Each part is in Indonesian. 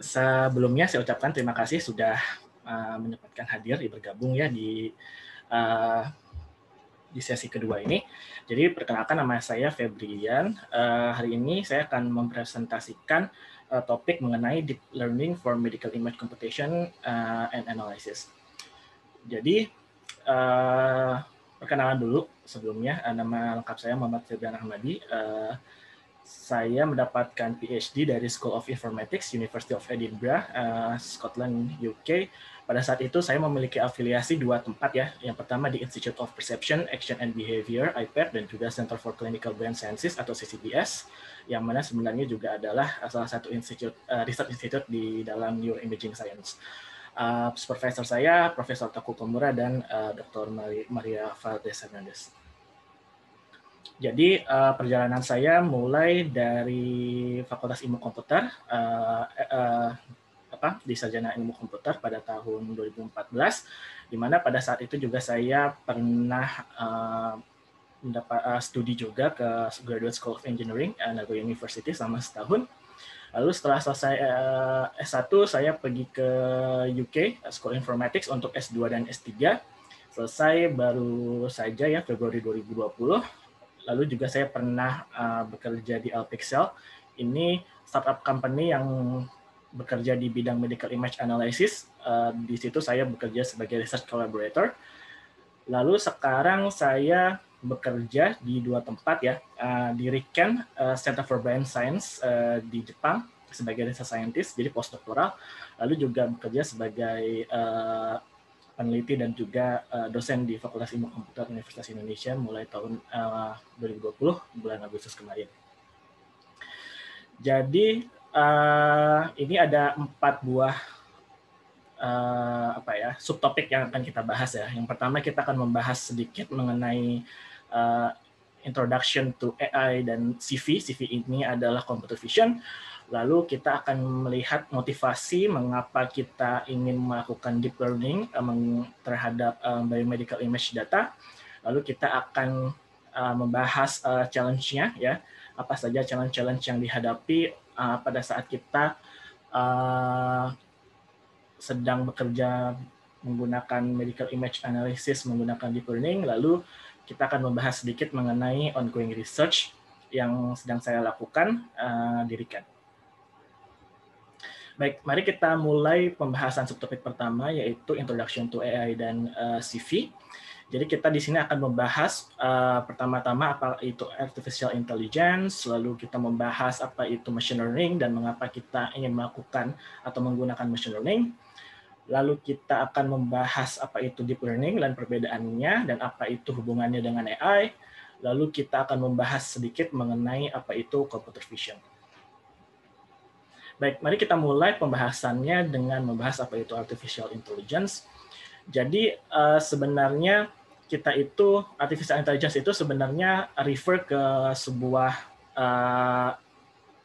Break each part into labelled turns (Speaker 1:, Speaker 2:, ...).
Speaker 1: Sebelumnya saya ucapkan terima kasih sudah menyempatkan hadir bergabung ya uh, di sesi kedua ini. Jadi perkenalkan, nama saya Febrian. Hari ini saya akan mempresentasikan topik mengenai Deep Learning for Medical Image Computation and Analysis. Jadi perkenalan dulu sebelumnya, nama lengkap saya Muhammad Febrian Ahmadi. Saya mendapatkan PhD dari School of Informatics, University of Edinburgh, Scotland, UK. Pada saat itu saya memiliki afiliasi dua tempat ya. Yang pertama di Institute of Perception, Action and Behavior, IPER, dan juga Center for Clinical Brain Sciences atau CCBS, yang mana sebenarnya juga adalah salah satu research institute di dalam neuroimaging science. Supervisor saya, Profesor Taku Komura dan Dr. Maria Valdez Hernandez. Jadi perjalanan saya mulai dari Fakultas Ilmu Komputer di Sarjana Ilmu Komputer pada tahun 2014, di mana pada saat itu juga saya pernah mendapat studi juga ke Graduate School of Engineering Nagoya University selama setahun. Lalu setelah selesai S1 saya pergi ke UK School of Informatics untuk S2 dan S3. Selesai baru saja ya Februari 2020. Lalu juga saya pernah bekerja di Alpixel. Ini startup company yang bekerja di bidang medical image analysis. Di situ saya bekerja sebagai research collaborator. Lalu sekarang saya bekerja di dua tempat ya, di RIKEN, Center for Brain Science di Jepang sebagai research scientist, jadi postdoctoral. Lalu juga bekerja sebagai peneliti dan juga dosen di Fakultas Ilmu Komputer Universitas Indonesia mulai tahun 2020 bulan Agustus kemarin. Jadi ini ada 4 buah subtopik yang akan kita bahas ya. Yang pertama kita akan membahas sedikit mengenai introduction to AI dan CV. CV ini adalah computer vision. Lalu kita akan melihat motivasi mengapa kita ingin melakukan deep learning terhadap biomedical image data. Lalu kita akan membahas challenge-nya ya, apa saja challenge-challenge yang dihadapi pada saat kita sedang bekerja menggunakan medical image analysis menggunakan deep learning. Lalu kita akan membahas sedikit mengenai ongoing research yang sedang saya lakukan di RIKEN. Baik, mari kita mulai pembahasan subtopik pertama, yaitu Introduction to AI dan CV. Jadi kita di sini akan membahas pertama-tama apa itu artificial intelligence, lalu kita membahas apa itu machine learning dan mengapa kita ingin melakukan atau menggunakan machine learning. Lalu kita akan membahas apa itu deep learning dan perbedaannya dan apa itu hubungannya dengan AI. Lalu kita akan membahas sedikit mengenai apa itu computer vision. Baik, mari kita mulai pembahasannya dengan membahas apa itu artificial intelligence. Jadi sebenarnya artificial intelligence itu sebenarnya refer ke sebuah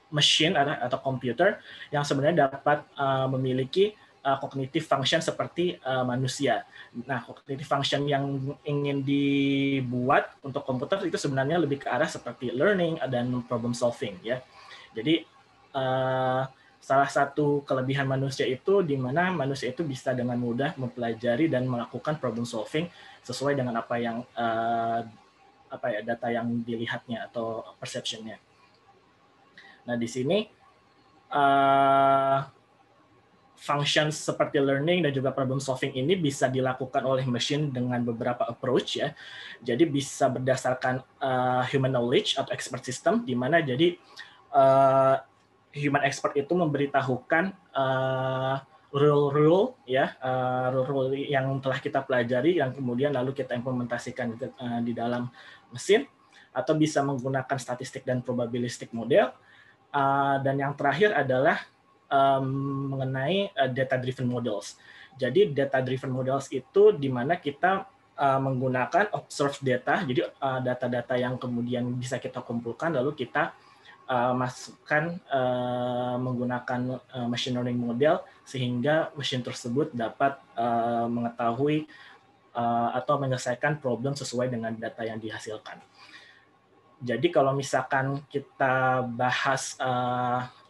Speaker 1: machine atau komputer yang sebenarnya dapat memiliki cognitive function seperti manusia. Nah, cognitive function yang ingin dibuat untuk komputer itu sebenarnya lebih ke arah seperti learning dan problem solving ya. Jadi salah satu kelebihan manusia itu di mana manusia itu bisa dengan mudah mempelajari dan melakukan problem solving sesuai dengan apa yang data yang dilihatnya atau perception-nya. Nah, di sini functions seperti learning dan juga problem solving ini bisa dilakukan oleh machine dengan beberapa approach ya. Jadi bisa berdasarkan human knowledge atau expert system, di mana jadi human expert itu memberitahukan rule-rule ya, rule yang telah kita pelajari yang kemudian lalu kita implementasikan di dalam mesin, atau bisa menggunakan statistik dan probabilistik model, dan yang terakhir adalah mengenai data driven models. Jadi data driven models itu di mana kita menggunakan observed data, jadi data-data yang kemudian bisa kita kumpulkan lalu kita masukkan menggunakan machine learning model sehingga mesin tersebut dapat mengetahui atau menyelesaikan problem sesuai dengan data yang dihasilkan. Jadi kalau misalkan kita bahas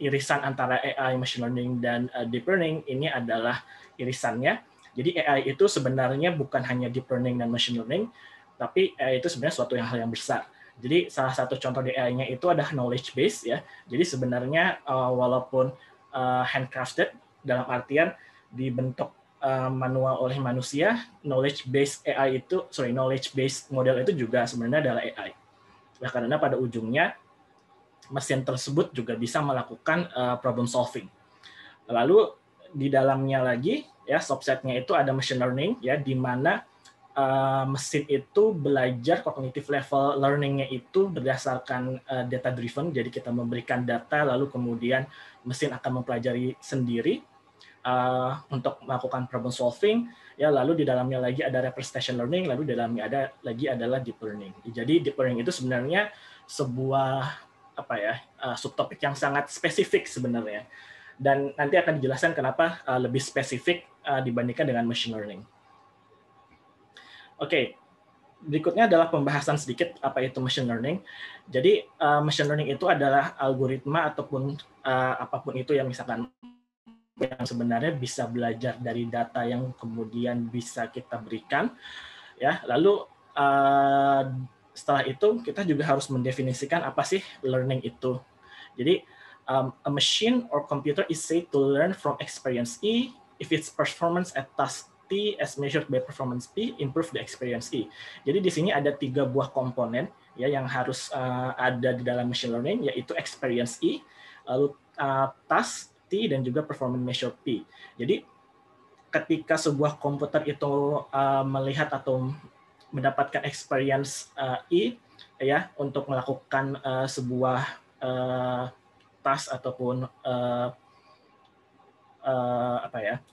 Speaker 1: irisan antara AI, machine learning, dan deep learning, ini adalah irisannya. Jadi AI itu sebenarnya bukan hanya deep learning dan machine learning, tapi AI itu sebenarnya suatu hal yang besar. Jadi salah satu contoh di AI-nya itu adalah knowledge base ya. Jadi sebenarnya walaupun handcrafted dalam artian dibentuk manual oleh manusia, knowledge base model itu juga sebenarnya adalah AI. Ya, karena pada ujungnya mesin tersebut juga bisa melakukan problem solving. Lalu di dalamnya lagi ya subsetnya itu ada machine learning ya, di mana mesin itu belajar cognitive level learning-nya itu berdasarkan data driven. Jadi kita memberikan data lalu kemudian mesin akan mempelajari sendiri untuk melakukan problem solving ya. Lalu di dalamnya lagi ada representation learning, lalu di dalamnya ada lagi adalah deep learning. Jadi deep learning itu sebenarnya sebuah subtopik yang sangat spesifik sebenarnya, dan nanti akan dijelaskan kenapa lebih spesifik dibandingkan dengan machine learning. Oke, berikutnya adalah pembahasan sedikit apa itu machine learning. Jadi machine learning itu adalah algoritma ataupun apapun itu yang misalkan yang sebenarnya bisa belajar dari data yang kemudian bisa kita berikan ya. Lalu setelah itu kita juga harus mendefinisikan apa sih learning itu. Jadi a machine or computer is said to learn from experience E if its performance at task T as measured by performance P improve the experience E. Jadi di sini ada 3 buah komponen ya yang harus ada di dalam machine learning, yaitu experience E, lalu task T, dan juga performance measure P. Jadi ketika sebuah komputer itu melihat atau mendapatkan experience E ya untuk melakukan sebuah task ataupun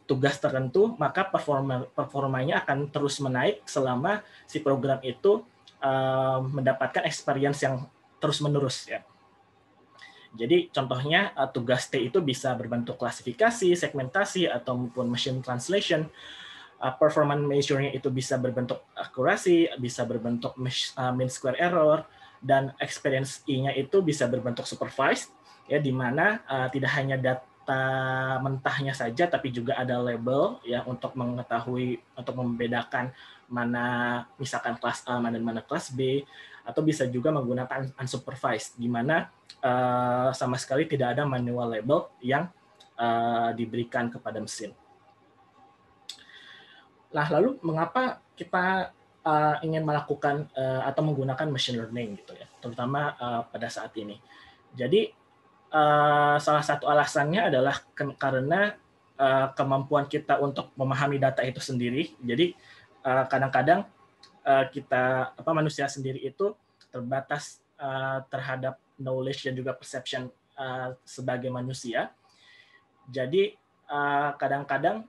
Speaker 1: tugas tertentu, maka performanya akan terus menaik selama si program itu mendapatkan experience yang terus-menerus ya. Jadi contohnya tugas T itu bisa berbentuk klasifikasi, segmentasi, ataupun machine translation. Performance measure-nya itu bisa berbentuk akurasi, bisa berbentuk mean square error, dan experience E-nya itu bisa berbentuk supervised, ya, di mana tidak hanya data mentahnya saja, tapi juga ada label ya untuk mengetahui, untuk membedakan mana misalkan kelas A dan mana kelas B, atau bisa juga menggunakan unsupervised, di mana sama sekali tidak ada manual label yang diberikan kepada mesin. Nah, lalu mengapa kita ingin melakukan atau menggunakan machine learning gitu ya, terutama pada saat ini. Jadi salah satu alasannya adalah karena kemampuan kita untuk memahami data itu sendiri. Jadi kadang-kadang kita manusia sendiri itu terbatas terhadap knowledge dan juga perception sebagai manusia. Jadi kadang-kadang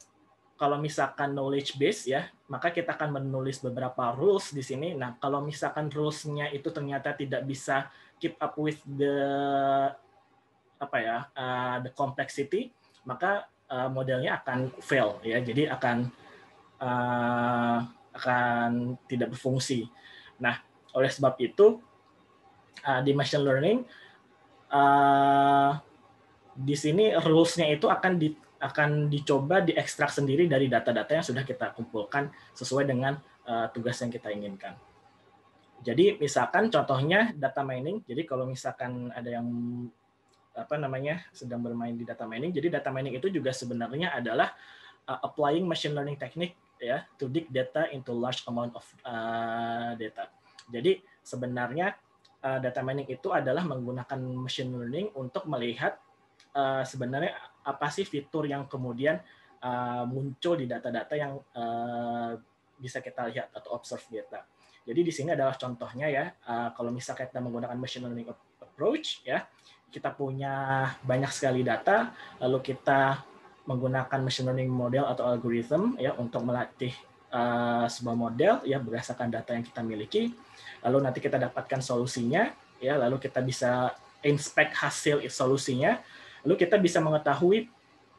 Speaker 1: kalau misalkan knowledge base ya, maka kita akan menulis beberapa rules di sini. Nah, kalau misalkan rules-nya itu ternyata tidak bisa keep up with the the complexity, maka modelnya akan fail ya. Jadi akan tidak berfungsi. Nah, oleh sebab itu di machine learning di sini rules-nya itu akan dicoba diekstrak sendiri dari data-data yang sudah kita kumpulkan sesuai dengan tugas yang kita inginkan. Jadi misalkan contohnya data mining. Jadi kalau misalkan ada yang sedang bermain di data mining, jadi data mining itu juga sebenarnya adalah applying machine learning technique ya to dig data into large amount of data. Jadi sebenarnya data mining itu adalah menggunakan machine learning untuk melihat sebenarnya apa sih fitur yang kemudian muncul di data-data yang bisa kita lihat atau observe data. Jadi di sini adalah contohnya ya, kalau misalnya kita menggunakan machine learning approach ya, kita punya banyak sekali data, lalu kita menggunakan machine learning model atau algorithm ya untuk melatih sebuah model ya berdasarkan data yang kita miliki. Lalu nanti kita dapatkan solusinya ya, lalu kita bisa inspect hasil solusinya. Lalu kita bisa mengetahui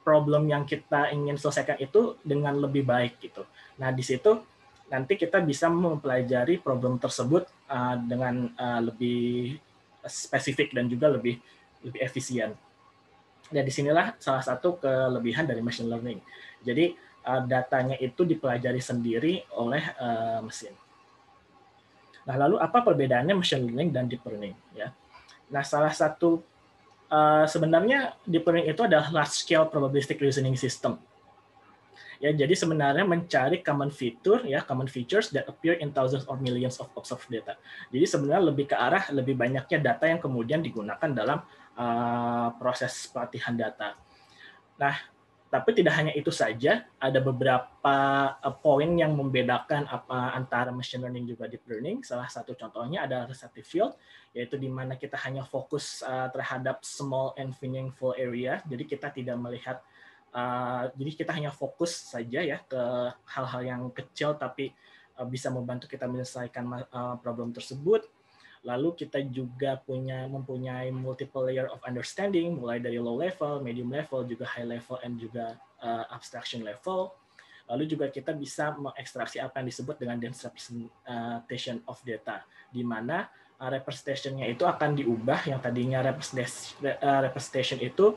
Speaker 1: problem yang kita ingin selesaikan itu dengan lebih baik gitu. Nah, di situ nanti kita bisa mempelajari problem tersebut dengan lebih spesifik dan juga lebih efisien. Dan disinilah salah satu kelebihan dari machine learning. Jadi datanya itu dipelajari sendiri oleh mesin. Nah, lalu apa perbedaannya machine learning dan deep learning? Ya. Nah, salah satu sebenarnya deep learning itu adalah large scale probabilistic reasoning system. Ya, jadi sebenarnya mencari common features that appear in thousands or millions of observed data. Jadi sebenarnya lebih ke arah lebih banyaknya data yang kemudian digunakan dalam proses pelatihan data. Nah, tapi tidak hanya itu saja, ada beberapa poin yang membedakan antara machine learning juga deep learning. Salah satu contohnya adalah receptive field, yaitu di mana kita hanya fokus terhadap small and meaningful area. Jadi kita tidak melihat, jadi kita hanya fokus saja ya ke hal-hal yang kecil tapi bisa membantu kita menyelesaikan problem tersebut. Lalu kita juga mempunyai multiple layer of understanding, mulai dari low level, medium level, juga high level, and juga abstraction level. Lalu juga kita bisa mengekstraksi apa yang disebut dengan dense representation of data, di mana representation-nya itu akan diubah, yang tadinya representation itu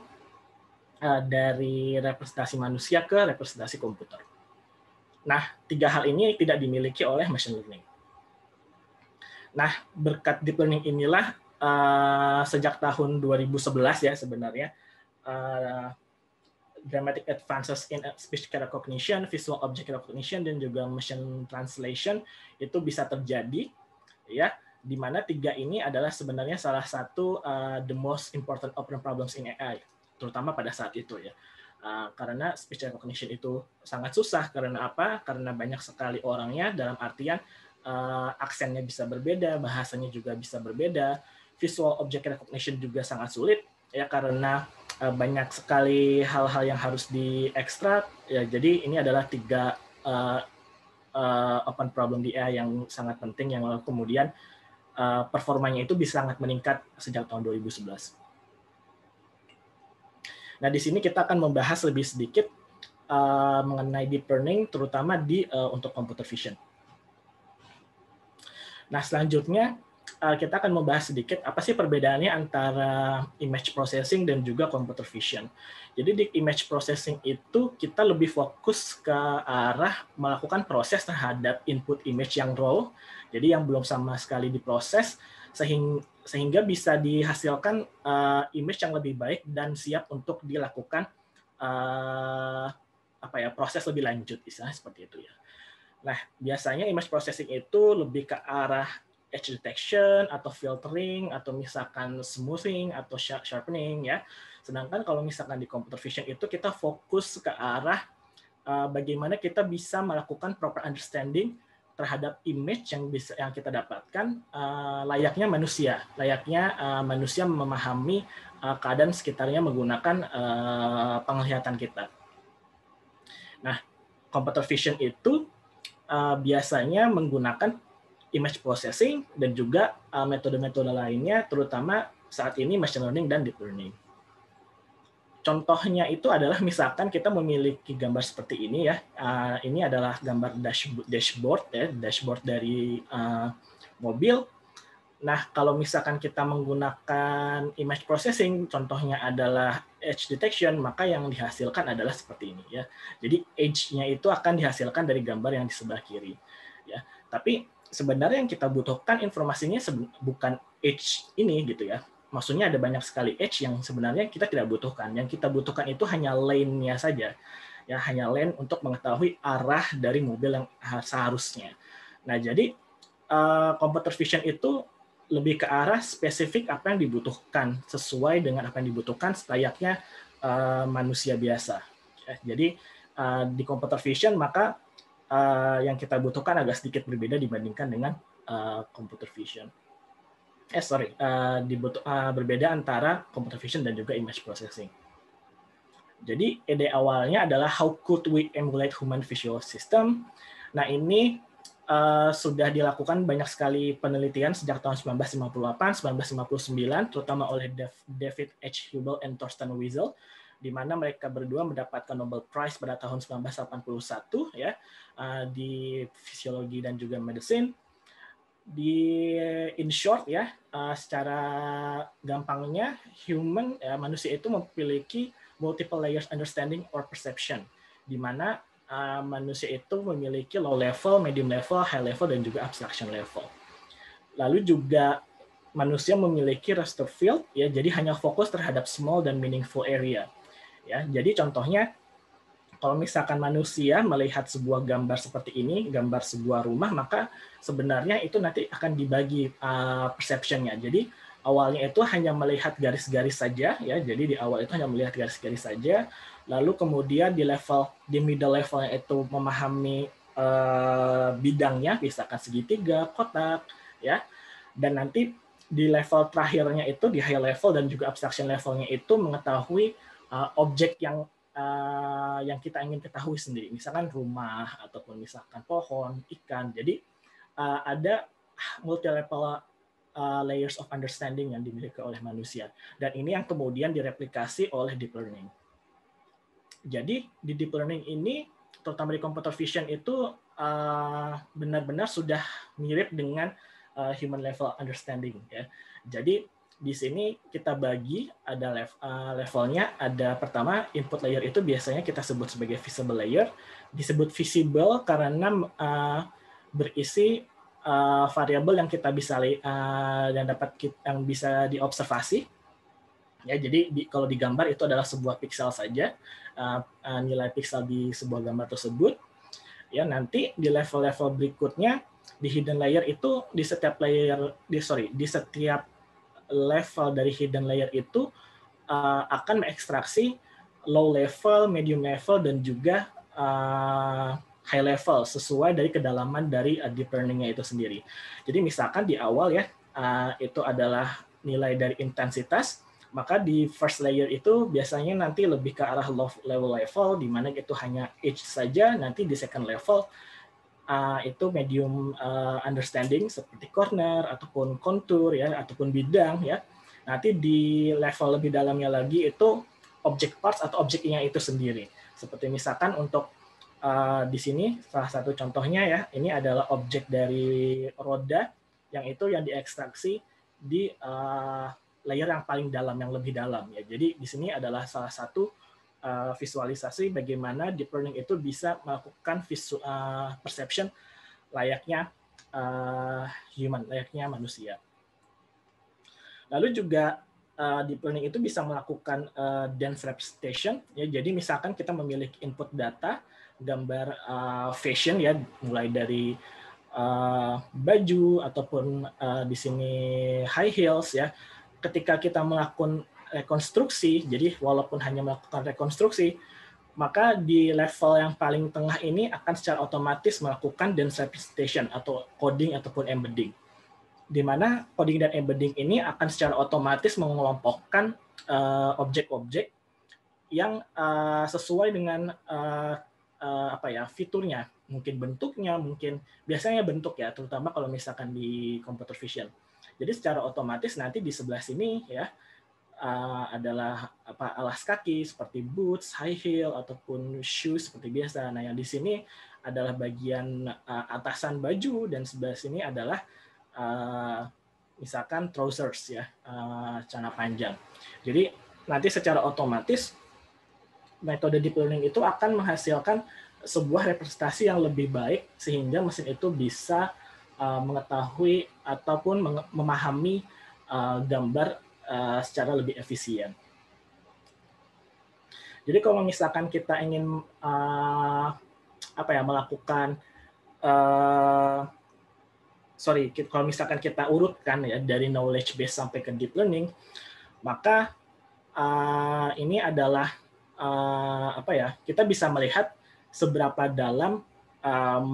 Speaker 1: dari representasi manusia ke representasi komputer. Nah, 3 hal ini tidak dimiliki oleh machine learning. Nah, berkat deep learning inilah sejak tahun 2011 ya sebenarnya dramatic advances in speech recognition, visual object recognition, dan juga machine translation itu bisa terjadi ya, di mana 3 ini adalah sebenarnya salah satu the most important open problems in AI, terutama pada saat itu ya. Karena speech recognition itu sangat susah, karena apa? Karena banyak sekali orangnya, dalam artian aksennya bisa berbeda, bahasanya juga bisa berbeda, visual object recognition juga sangat sulit ya, karena banyak sekali hal-hal yang harus diekstrak ya. Jadi ini adalah 3 open problem di AI yang sangat penting, yang kemudian performanya itu bisa sangat meningkat sejak tahun 2011. Nah, di sini kita akan membahas lebih sedikit mengenai deep learning, terutama untuk computer vision. Nah, selanjutnya kita akan membahas sedikit apa sih perbedaannya antara image processing dan juga computer vision. Jadi di image processing itu kita lebih fokus ke arah melakukan proses terhadap input image yang raw, jadi yang belum sama sekali diproses, sehingga bisa dihasilkan image yang lebih baik dan siap untuk dilakukan proses lebih lanjut, istilahnya seperti itu ya. Nah, biasanya image processing itu lebih ke arah edge detection atau filtering atau misalkan smoothing atau sharpening ya. Sedangkan kalau misalkan di computer vision itu kita fokus ke arah bagaimana kita bisa melakukan proper understanding terhadap image yang kita dapatkan layaknya manusia memahami keadaan sekitarnya menggunakan penglihatan kita. Nah, computer vision itu biasanya menggunakan image processing dan juga metode-metode lainnya, terutama saat ini machine learning dan deep learning. Contohnya itu adalah misalkan kita memiliki gambar seperti ini ya. Ini adalah gambar dashboard dari mobil. Nah, kalau misalkan kita menggunakan image processing, contohnya adalah edge detection, maka yang dihasilkan adalah seperti ini ya. Jadi edge-nya itu akan dihasilkan dari gambar yang di sebelah kiri ya. Tapi sebenarnya yang kita butuhkan informasinya bukan edge ini gitu ya. Maksudnya ada banyak sekali edge yang sebenarnya kita tidak butuhkan. Yang kita butuhkan itu hanya lane-nya saja. Ya, hanya lane untuk mengetahui arah dari mobil yang seharusnya. Nah, jadi computer vision itu lebih ke arah spesifik apa yang dibutuhkan, sesuai dengan apa yang dibutuhkan selayaknya manusia biasa. Jadi di computer vision maka yang kita butuhkan agak sedikit berbeda dibandingkan dengan computer vision. Berbeda antara computer vision dan juga image processing. Jadi ide awalnya adalah how could we emulate human visual system. Nah, ini sudah dilakukan banyak sekali penelitian sejak tahun 1958, 1959, terutama oleh David H. Hubel dan Thorsten Wiesel, di mana mereka berdua mendapatkan Nobel Prize pada tahun 1981 ya di fisiologi dan juga medicine. In short ya, secara gampangnya manusia itu memiliki multiple layers understanding or perception, di mana manusia itu memiliki low level, medium level, high level, dan juga abstraction level. Lalu juga manusia memiliki raster field ya, jadi hanya fokus terhadap small dan meaningful area. Ya, jadi contohnya kalau misalkan manusia melihat sebuah gambar seperti ini, gambar sebuah rumah, maka sebenarnya itu nanti akan dibagi perception-nya. Jadi awalnya itu hanya melihat garis-garis saja, ya. Jadi di awal itu hanya melihat garis-garis saja. Lalu kemudian di middle levelnya itu memahami bidangnya, misalkan segitiga, kotak, ya. Dan nanti di level terakhirnya itu di high level dan juga abstraction levelnya itu mengetahui objek yang kita ingin ketahui sendiri, misalkan rumah ataupun misalkan pohon, ikan. Jadi ada multi level layers of understanding yang dimiliki oleh manusia, dan ini yang kemudian direplikasi oleh deep learning. Jadi di deep learning ini, terutama di computer vision itu benar-benar sudah mirip dengan human level understanding ya. Jadi di sini kita bagi ada levelnya, ada pertama input layer itu biasanya kita sebut sebagai visible layer. Disebut visible karena berisi variabel yang kita bisa yang bisa diobservasi. Ya, jadi kalau di gambar itu adalah sebuah pixel saja, nilai pixel di sebuah gambar tersebut. Ya, nanti di level-level berikutnya di hidden layer itu di setiap level dari hidden layer itu akan mengekstraksi low level, medium level, dan juga high level sesuai dari kedalaman dari deep learning-nya itu sendiri. Jadi misalkan di awal ya, itu adalah nilai dari intensitas, maka di first layer itu biasanya nanti lebih ke arah low level, di mana itu hanya edge saja. Nanti di second level itu medium understanding seperti corner ataupun kontur ya, ataupun bidang ya. Nanti di level lebih dalamnya lagi itu object parts atau objeknya itu sendiri. Seperti misalkan untuk di sini salah satu contohnya ya, ini adalah objek dari roda yang itu yang diekstraksi di layer yang paling dalam, yang lebih dalam ya. Jadi di sini adalah salah satu visualisasi bagaimana deep learning itu bisa melakukan perception layaknya layaknya manusia. Lalu juga deep learning itu bisa melakukan dense representation ya. Jadi misalkan kita memiliki input data gambar fashion ya, mulai dari baju ataupun di sini high heels ya. Ketika kita melakukan rekonstruksi, jadi walaupun hanya melakukan rekonstruksi, maka di level yang paling tengah ini akan secara otomatis melakukan dense representation atau coding ataupun embedding, di mana coding dan embedding ini akan secara otomatis mengelompokkan objek-objek yang sesuai dengan fiturnya, mungkin bentuknya, mungkin biasanya bentuk ya, terutama kalau misalkan di computer vision. Jadi secara otomatis nanti di sebelah sini ya adalah alas kaki seperti boots, high heel ataupun shoes seperti biasa. Nah, yang di sini adalah bagian atasan baju, dan sebelah sini adalah misalkan trousers ya, celana panjang. Jadi nanti secara otomatis metode deep learning itu akan menghasilkan sebuah representasi yang lebih baik sehingga mesin itu bisa mengetahui ataupun memahami gambar secara lebih efisien. Jadi kalau misalkan kita ingin melakukan kalau misalkan kita urutkan ya dari knowledge base sampai ke deep learning, maka ini adalah kita bisa melihat seberapa dalam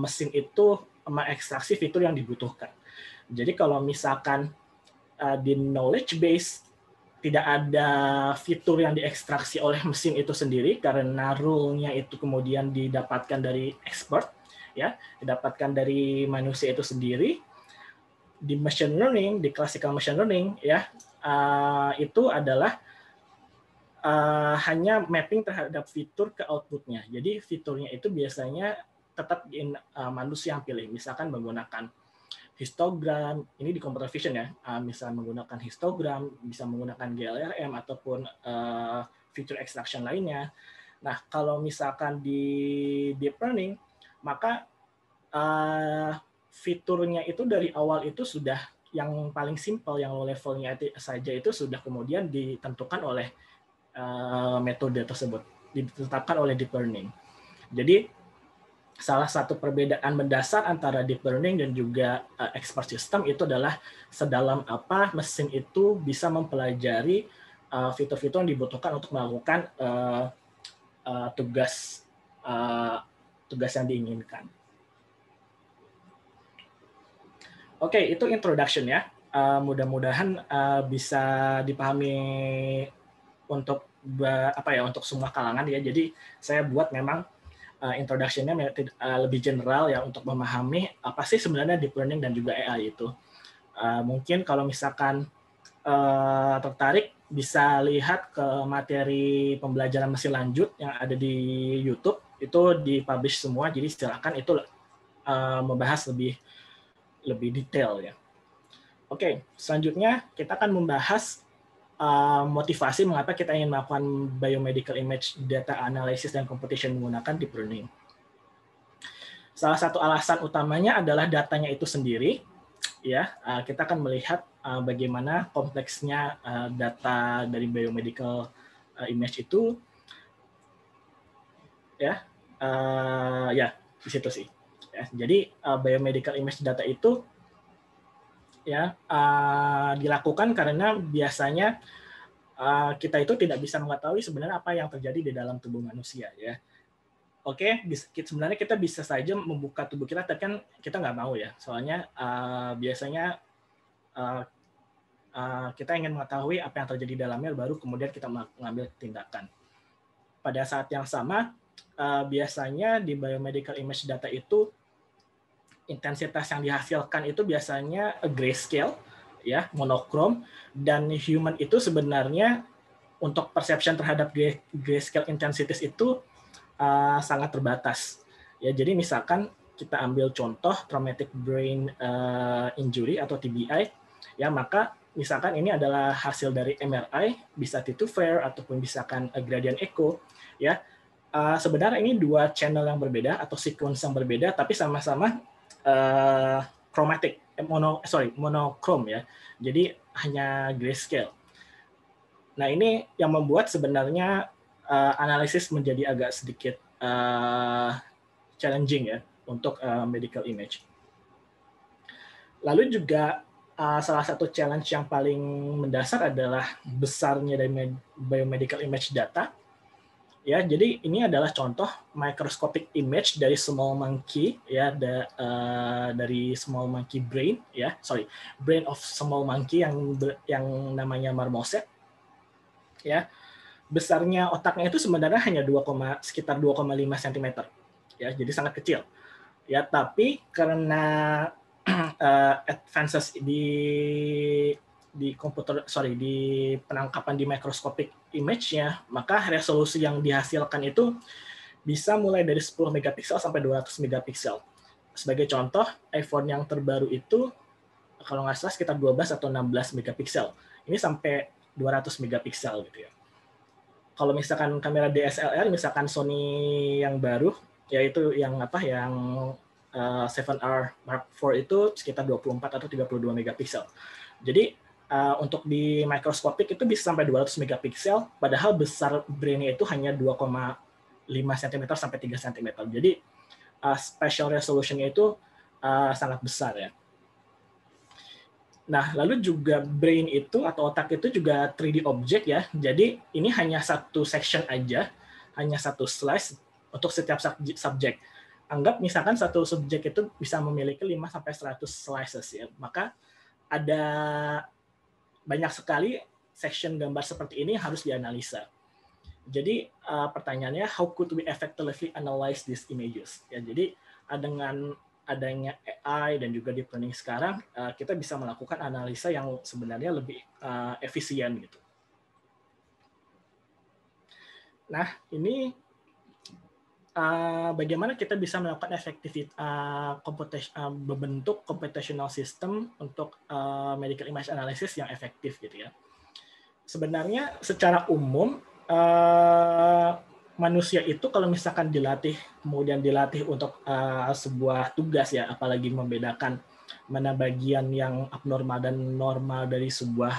Speaker 1: mesin itu mengekstraksi fitur yang dibutuhkan. Jadi kalau misalkan di knowledge base tidak ada fitur yang diekstraksi oleh mesin itu sendiri karena rule-nya itu kemudian didapatkan dari expert ya, didapatkan dari manusia itu sendiri. Di machine learning, di classical machine learning ya, itu adalah hanya mapping terhadap fitur ke outputnya. Jadi fiturnya itu biasanya tetap manusia yang pilih. Misalkan menggunakan histogram, ini di computer vision ya, bisa menggunakan histogram, bisa menggunakan GLRM ataupun feature extraction lainnya. Nah, kalau misalkan di deep learning, maka fiturnya itu dari awal itu sudah yang paling simple, yang low levelnya saja itu sudah kemudian ditentukan oleh metode tersebut, ditetapkan oleh deep learning. Jadi salah satu perbedaan mendasar antara deep learning dan juga expert system itu adalah sedalam apa mesin itu bisa mempelajari fitur-fitur yang dibutuhkan untuk melakukan tugas yang diinginkan. Oke, itu introduction ya. Mudah-mudahan bisa dipahami untuk untuk semua kalangan ya. Jadi saya buat memang introduction-nya lebih general ya untuk memahami apa sih sebenarnya deep learning dan juga AI itu. Mungkin kalau misalkan tertarik bisa lihat ke materi pembelajaran mesin lanjut yang ada di YouTube, itu dipublish semua, jadi silakan itu membahas lebih detail ya. Oke, selanjutnya kita akan membahas motivasi mengapa kita ingin melakukan biomedical image data analysis dan computation menggunakan deep learning. Salah satu alasan utamanya adalah datanya itu sendiri. Ya, kita akan melihat bagaimana kompleksnya data dari biomedical image itu. Ya, di situ sih. Ya, jadi biomedical image data itu ya dilakukan karena biasanya kita itu tidak bisa mengetahui sebenarnya apa yang terjadi di dalam tubuh manusia ya. Oke, sebenarnya kita bisa saja membuka tubuh kita, tapi kan kita nggak mau ya. Soalnya biasanya kita ingin mengetahui apa yang terjadi di dalamnya, baru kemudian kita mengambil tindakan. Pada saat yang sama, biasanya di biomedical image data itu intensitas yang dihasilkan itu biasanya grayscale, ya, monokrom, dan human itu sebenarnya untuk perception terhadap grayscale intensities itu sangat terbatas. Ya, jadi misalkan kita ambil contoh traumatic brain injury atau TBI, ya maka misalkan ini adalah hasil dari MRI, bisa T2-FAIR ataupun misalkan gradient echo, ya. Sebenarnya ini dua channel yang berbeda atau sequence yang berbeda, tapi sama-sama chromatic, monochrome ya. Jadi hanya grayscale. Nah, ini yang membuat sebenarnya analisis menjadi agak sedikit challenging ya untuk medical image. Lalu juga salah satu challenge yang paling mendasar adalah besarnya dari biomedical image data. Ya, jadi ini adalah contoh microscopic image dari small monkey ya, dari small monkey brain ya, brain of small monkey yang namanya marmoset ya. Besarnya otaknya itu sebenarnya hanya sekitar 2,5 cm ya, jadi sangat kecil ya. Tapi karena advances di penangkapan di microscopic image-nya, maka resolusi yang dihasilkan itu bisa mulai dari 10 megapiksel sampai 200 megapiksel. Sebagai contoh, iPhone yang terbaru itu kalau nggak salah sekitar 12 atau 16 megapiksel. Ini sampai 200 megapiksel gitu ya. Kalau misalkan kamera DSLR, misalkan Sony yang baru, yaitu yang 7R Mark IV itu sekitar 24 atau 32 megapiksel. Jadi untuk di mikroskopik itu bisa sampai 200 megapiksel, padahal besar brain-nya itu hanya 2,5 cm sampai 3 cm. Jadi spatial resolution-nya itu sangat besar ya. Nah, lalu juga brain itu atau otak itu juga 3D object ya. Jadi ini hanya satu section aja, hanya satu slice untuk setiap subjek. Anggap misalkan satu subjek itu bisa memiliki 5 sampai 100 slices ya. Maka ada banyak sekali section gambar seperti ini harus dianalisa. Jadi pertanyaannya, how could we effectively analyze these images? Ya, jadi dengan adanya AI dan juga deep learning sekarang, kita bisa melakukan analisa yang sebenarnya lebih efisien gitu. Nah, ini bagaimana kita bisa melakukan membentuk computational system untuk medical image analysis yang efektif gitu ya. Sebenarnya secara umum manusia itu kalau misalkan kemudian dilatih untuk sebuah tugas ya, apalagi membedakan mana bagian yang abnormal dan normal dari sebuah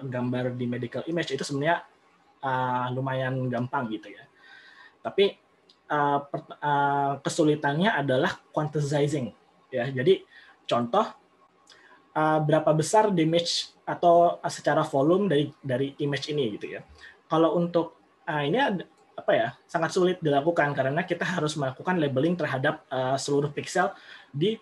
Speaker 1: gambar di medical image, itu sebenarnya lumayan gampang gitu ya. Tapi kesulitannya adalah quantizing ya. Jadi contoh berapa besar damage atau secara volume dari image ini gitu ya. Kalau untuk ini apa ya, sangat sulit dilakukan karena kita harus melakukan labeling terhadap seluruh pixel di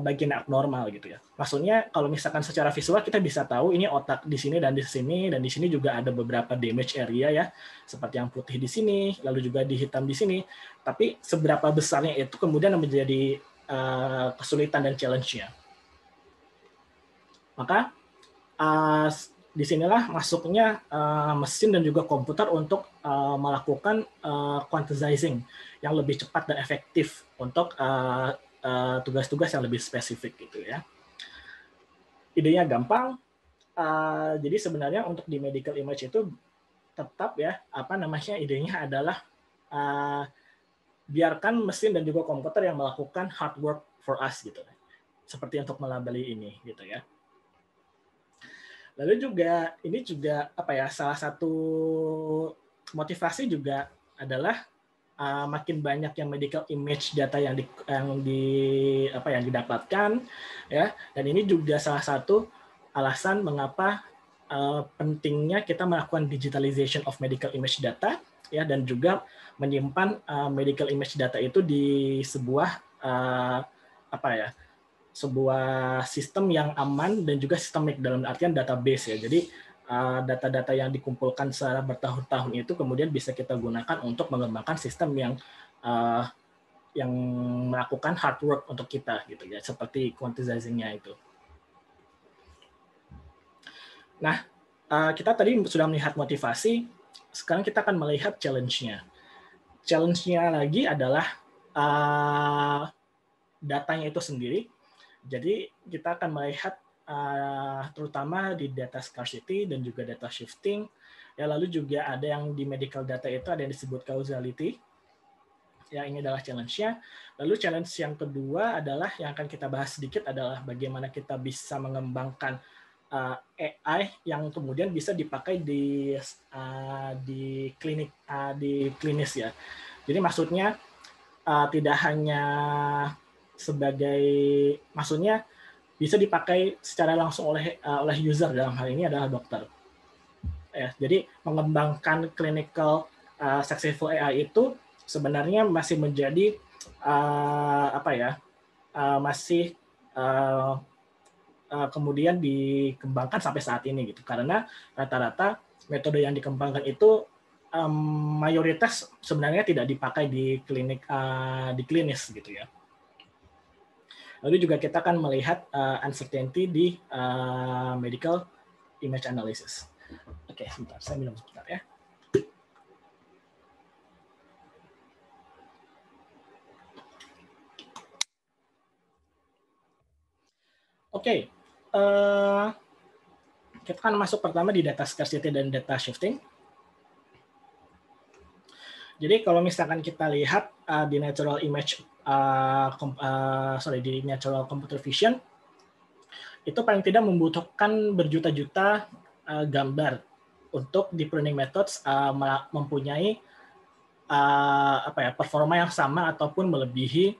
Speaker 1: bagian abnormal gitu ya. Maksudnya kalau misalkan secara visual kita bisa tahu ini otak di sini dan di sini, dan di sini juga ada beberapa damage area ya, seperti yang putih di sini, lalu juga di hitam di sini. Tapi seberapa besarnya itu kemudian menjadi kesulitan dan challenge-nya. Maka disinilah masuknya mesin dan juga komputer untuk melakukan quantizing yang lebih cepat dan efektif untuk tugas-tugas yang lebih spesifik gitu ya. Idenya gampang. Jadi sebenarnya untuk di medical image itu tetap ya, idenya adalah biarkan mesin dan juga komputer yang melakukan hard work for us gitu. Seperti untuk melabeli ini gitu ya. Lalu juga ini juga salah satu motivasi juga adalah makin banyak yang medical image data yang didapatkan ya, dan ini juga salah satu alasan mengapa pentingnya kita melakukan digitalization of medical image data ya, dan juga menyimpan medical image data itu di sebuah sebuah sistem yang aman dan juga sistemik dalam artian database ya. Jadi data-data yang dikumpulkan secara bertahun-tahun itu kemudian bisa kita gunakan untuk mengembangkan sistem yang melakukan hard work untuk kita gitu ya, seperti quantizing-nya itu. Nah, kita tadi sudah melihat motivasi, sekarang kita akan melihat challenge-nya. Challenge-nya lagi adalah datanya itu sendiri. Jadi kita akan melihat terutama di data scarcity dan juga data shifting. Ya, lalu juga ada yang di medical data itu ada yang disebut causality. Ya, ini adalah challenge-nya. Lalu challenge yang kedua adalah yang akan kita bahas sedikit adalah bagaimana kita bisa mengembangkan AI yang kemudian bisa dipakai di klinis ya. Jadi maksudnya tidak hanya maksudnya bisa dipakai secara langsung oleh user, dalam hal ini adalah dokter. Ya, jadi mengembangkan clinical successful AI itu sebenarnya masih menjadi masih kemudian dikembangkan sampai saat ini gitu, karena rata-rata metode yang dikembangkan itu mayoritas sebenarnya tidak dipakai di klinis gitu ya. Lalu juga kita akan melihat uncertainty di medical image analysis. Oke, sebentar, saya minum sebentar ya. Oke, kita akan masuk pertama di data scarcity dan data shifting. Jadi kalau misalkan kita lihat di natural image, di natural computer vision, itu paling tidak membutuhkan berjuta-juta gambar untuk deep learning methods mempunyai performa yang sama ataupun melebihi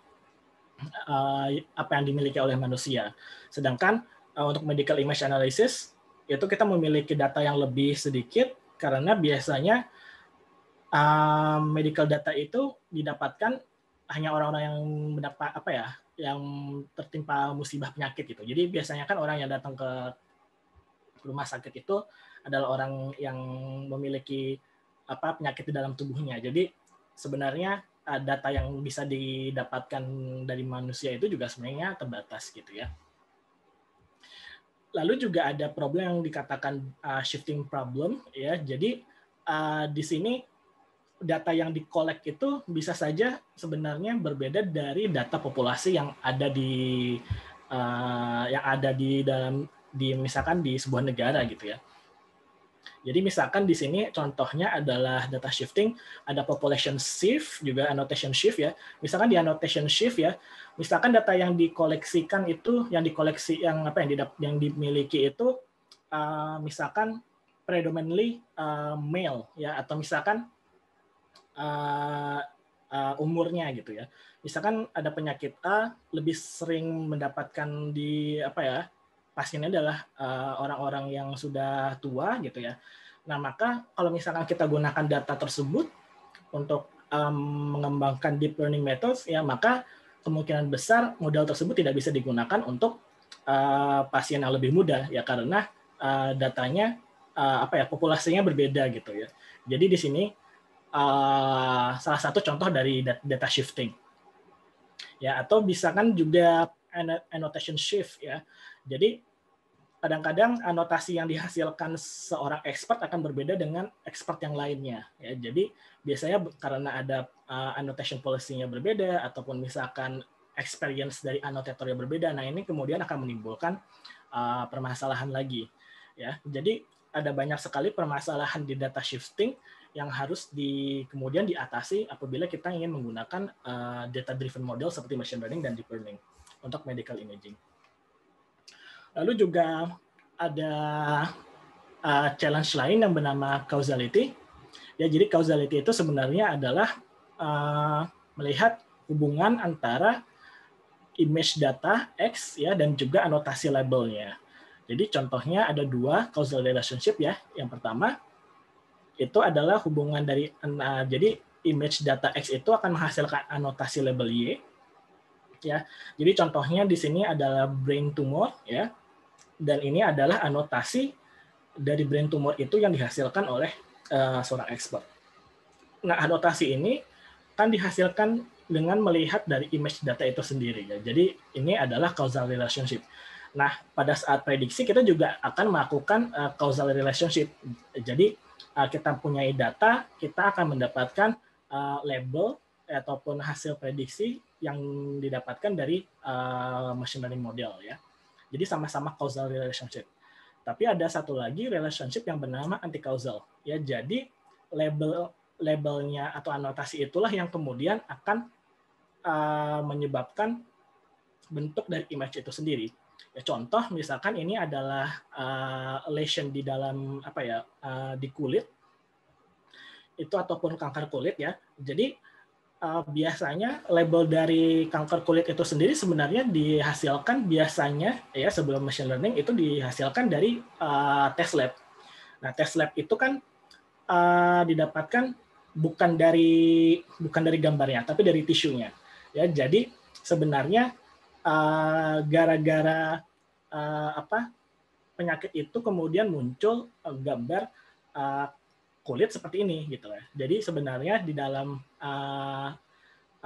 Speaker 1: apa yang dimiliki oleh manusia. Sedangkan untuk medical image analysis itu kita memiliki data yang lebih sedikit karena biasanya medical data itu didapatkan hanya orang-orang yang yang tertimpa musibah penyakit gitu. Jadi biasanya kan orang yang datang ke rumah sakit itu adalah orang yang memiliki penyakit di dalam tubuhnya. Jadi sebenarnya data yang bisa didapatkan dari manusia itu juga sebenarnya terbatas gitu ya. Lalu juga ada problem yang dikatakan shifting problem ya. Jadi di sini data yang di-collect itu bisa saja sebenarnya berbeda dari data populasi yang ada di dalam misalkan di sebuah negara gitu ya. Jadi misalkan di sini contohnya adalah data shifting, ada population shift juga annotation shift ya. Misalkan di annotation shift ya, misalkan data yang dikoleksikan itu yang dimiliki itu misalkan predominantly male ya, atau misalkan umurnya gitu ya. Misalkan ada penyakit A lebih sering mendapatkan pasiennya adalah orang-orang yang sudah tua gitu ya. Nah, maka kalau misalkan kita gunakan data tersebut untuk mengembangkan deep learning methods ya, maka kemungkinan besar model tersebut tidak bisa digunakan untuk pasien yang lebih muda ya, karena datanya populasinya berbeda gitu ya. Jadi di sini salah satu contoh dari data shifting ya, atau bisa kan juga annotation shift ya. Jadi kadang-kadang anotasi yang dihasilkan seorang expert akan berbeda dengan expert yang lainnya ya. Jadi biasanya karena ada annotation policy-nya berbeda ataupun misalkan experience dari annotator-nya berbeda, nah ini kemudian akan menimbulkan permasalahan lagi ya. Jadi ada banyak sekali permasalahan di data shifting yang harus kemudian diatasi apabila kita ingin menggunakan data driven model seperti machine learning dan deep learning untuk medical imaging. Lalu juga ada challenge lain yang bernama causality. Ya, jadi causality itu sebenarnya adalah melihat hubungan antara image data X ya dan juga anotasi labelnya. Jadi contohnya ada dua causal relationship ya. Yang pertama itu adalah hubungan dari jadi image data X itu akan menghasilkan anotasi label Y ya. Jadi contohnya di sini adalah brain tumor ya. Dan ini adalah anotasi dari brain tumor itu yang dihasilkan oleh seorang expert. Nah, anotasi ini kan dihasilkan dengan melihat dari image data itu sendiri ya. Jadi ini adalah causal relationship. Nah, pada saat prediksi kita juga akan melakukan causal relationship. Jadi kita punya data, kita akan mendapatkan label ataupun hasil prediksi yang didapatkan dari machine learning model ya. Jadi sama-sama causal relationship. Tapi ada satu lagi relationship yang bernama anti-causal. Ya, jadi labelnya atau anotasi itulah yang kemudian akan menyebabkan bentuk dari image itu sendiri. Ya, contoh misalkan ini adalah lesion di dalam di kulit itu ataupun kanker kulit ya. Jadi biasanya label dari kanker kulit itu sendiri sebenarnya dihasilkan biasanya ya sebelum machine learning itu dihasilkan dari test lab. Nah, test lab itu kan didapatkan bukan dari gambarnya tapi dari tisunya. Ya, jadi sebenarnya gara-gara penyakit itu kemudian muncul gambar kulit seperti ini gitu ya. Jadi sebenarnya di dalam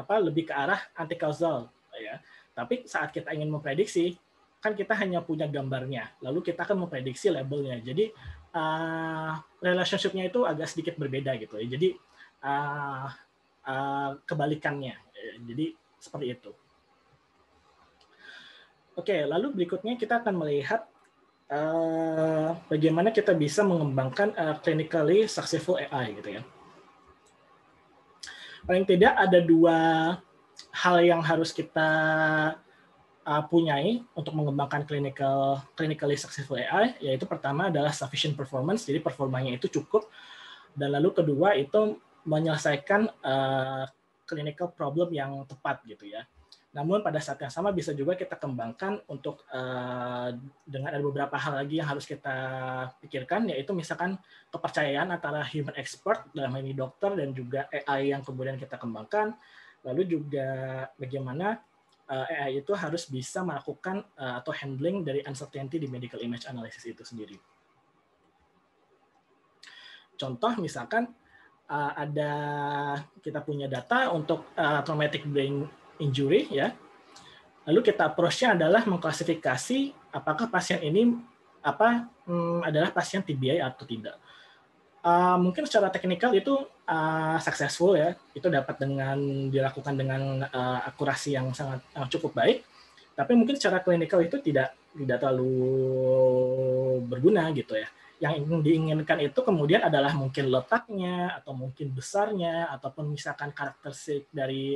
Speaker 1: lebih ke arah anti causal ya. Tapi saat kita ingin memprediksi kan kita hanya punya gambarnya, lalu kita akan memprediksi labelnya. Jadi relationship-nya itu agak sedikit berbeda gitu ya. Jadi kebalikannya. Jadi seperti itu. Oke, lalu berikutnya kita akan melihat bagaimana kita bisa mengembangkan clinically successful AI gitu ya. Paling tidak ada dua hal yang harus kita punyai untuk mengembangkan clinically successful AI, yaitu pertama adalah sufficient performance, jadi performanya itu cukup, dan lalu kedua itu menyelesaikan clinical problem yang tepat gitu ya. Namun pada saat yang sama bisa juga kita kembangkan untuk dengan ada beberapa hal lagi yang harus kita pikirkan, yaitu misalkan kepercayaan antara human expert, dalam hal ini dokter, dan juga AI yang kemudian kita kembangkan. Lalu juga bagaimana AI itu harus bisa melakukan atau handling dari uncertainty di medical image analysis itu sendiri. Contoh misalkan kita punya data untuk traumatic brain injury ya. Lalu kita approach-nya adalah mengklasifikasi apakah pasien ini adalah pasien TBI atau tidak. Mungkin secara teknikal itu successful ya, itu dapat dilakukan dengan akurasi yang sangat cukup baik. Tapi mungkin secara klinikal itu tidak terlalu berguna gitu ya. Yang diinginkan itu kemudian adalah mungkin letaknya, atau mungkin besarnya, ataupun misalkan karakteristik dari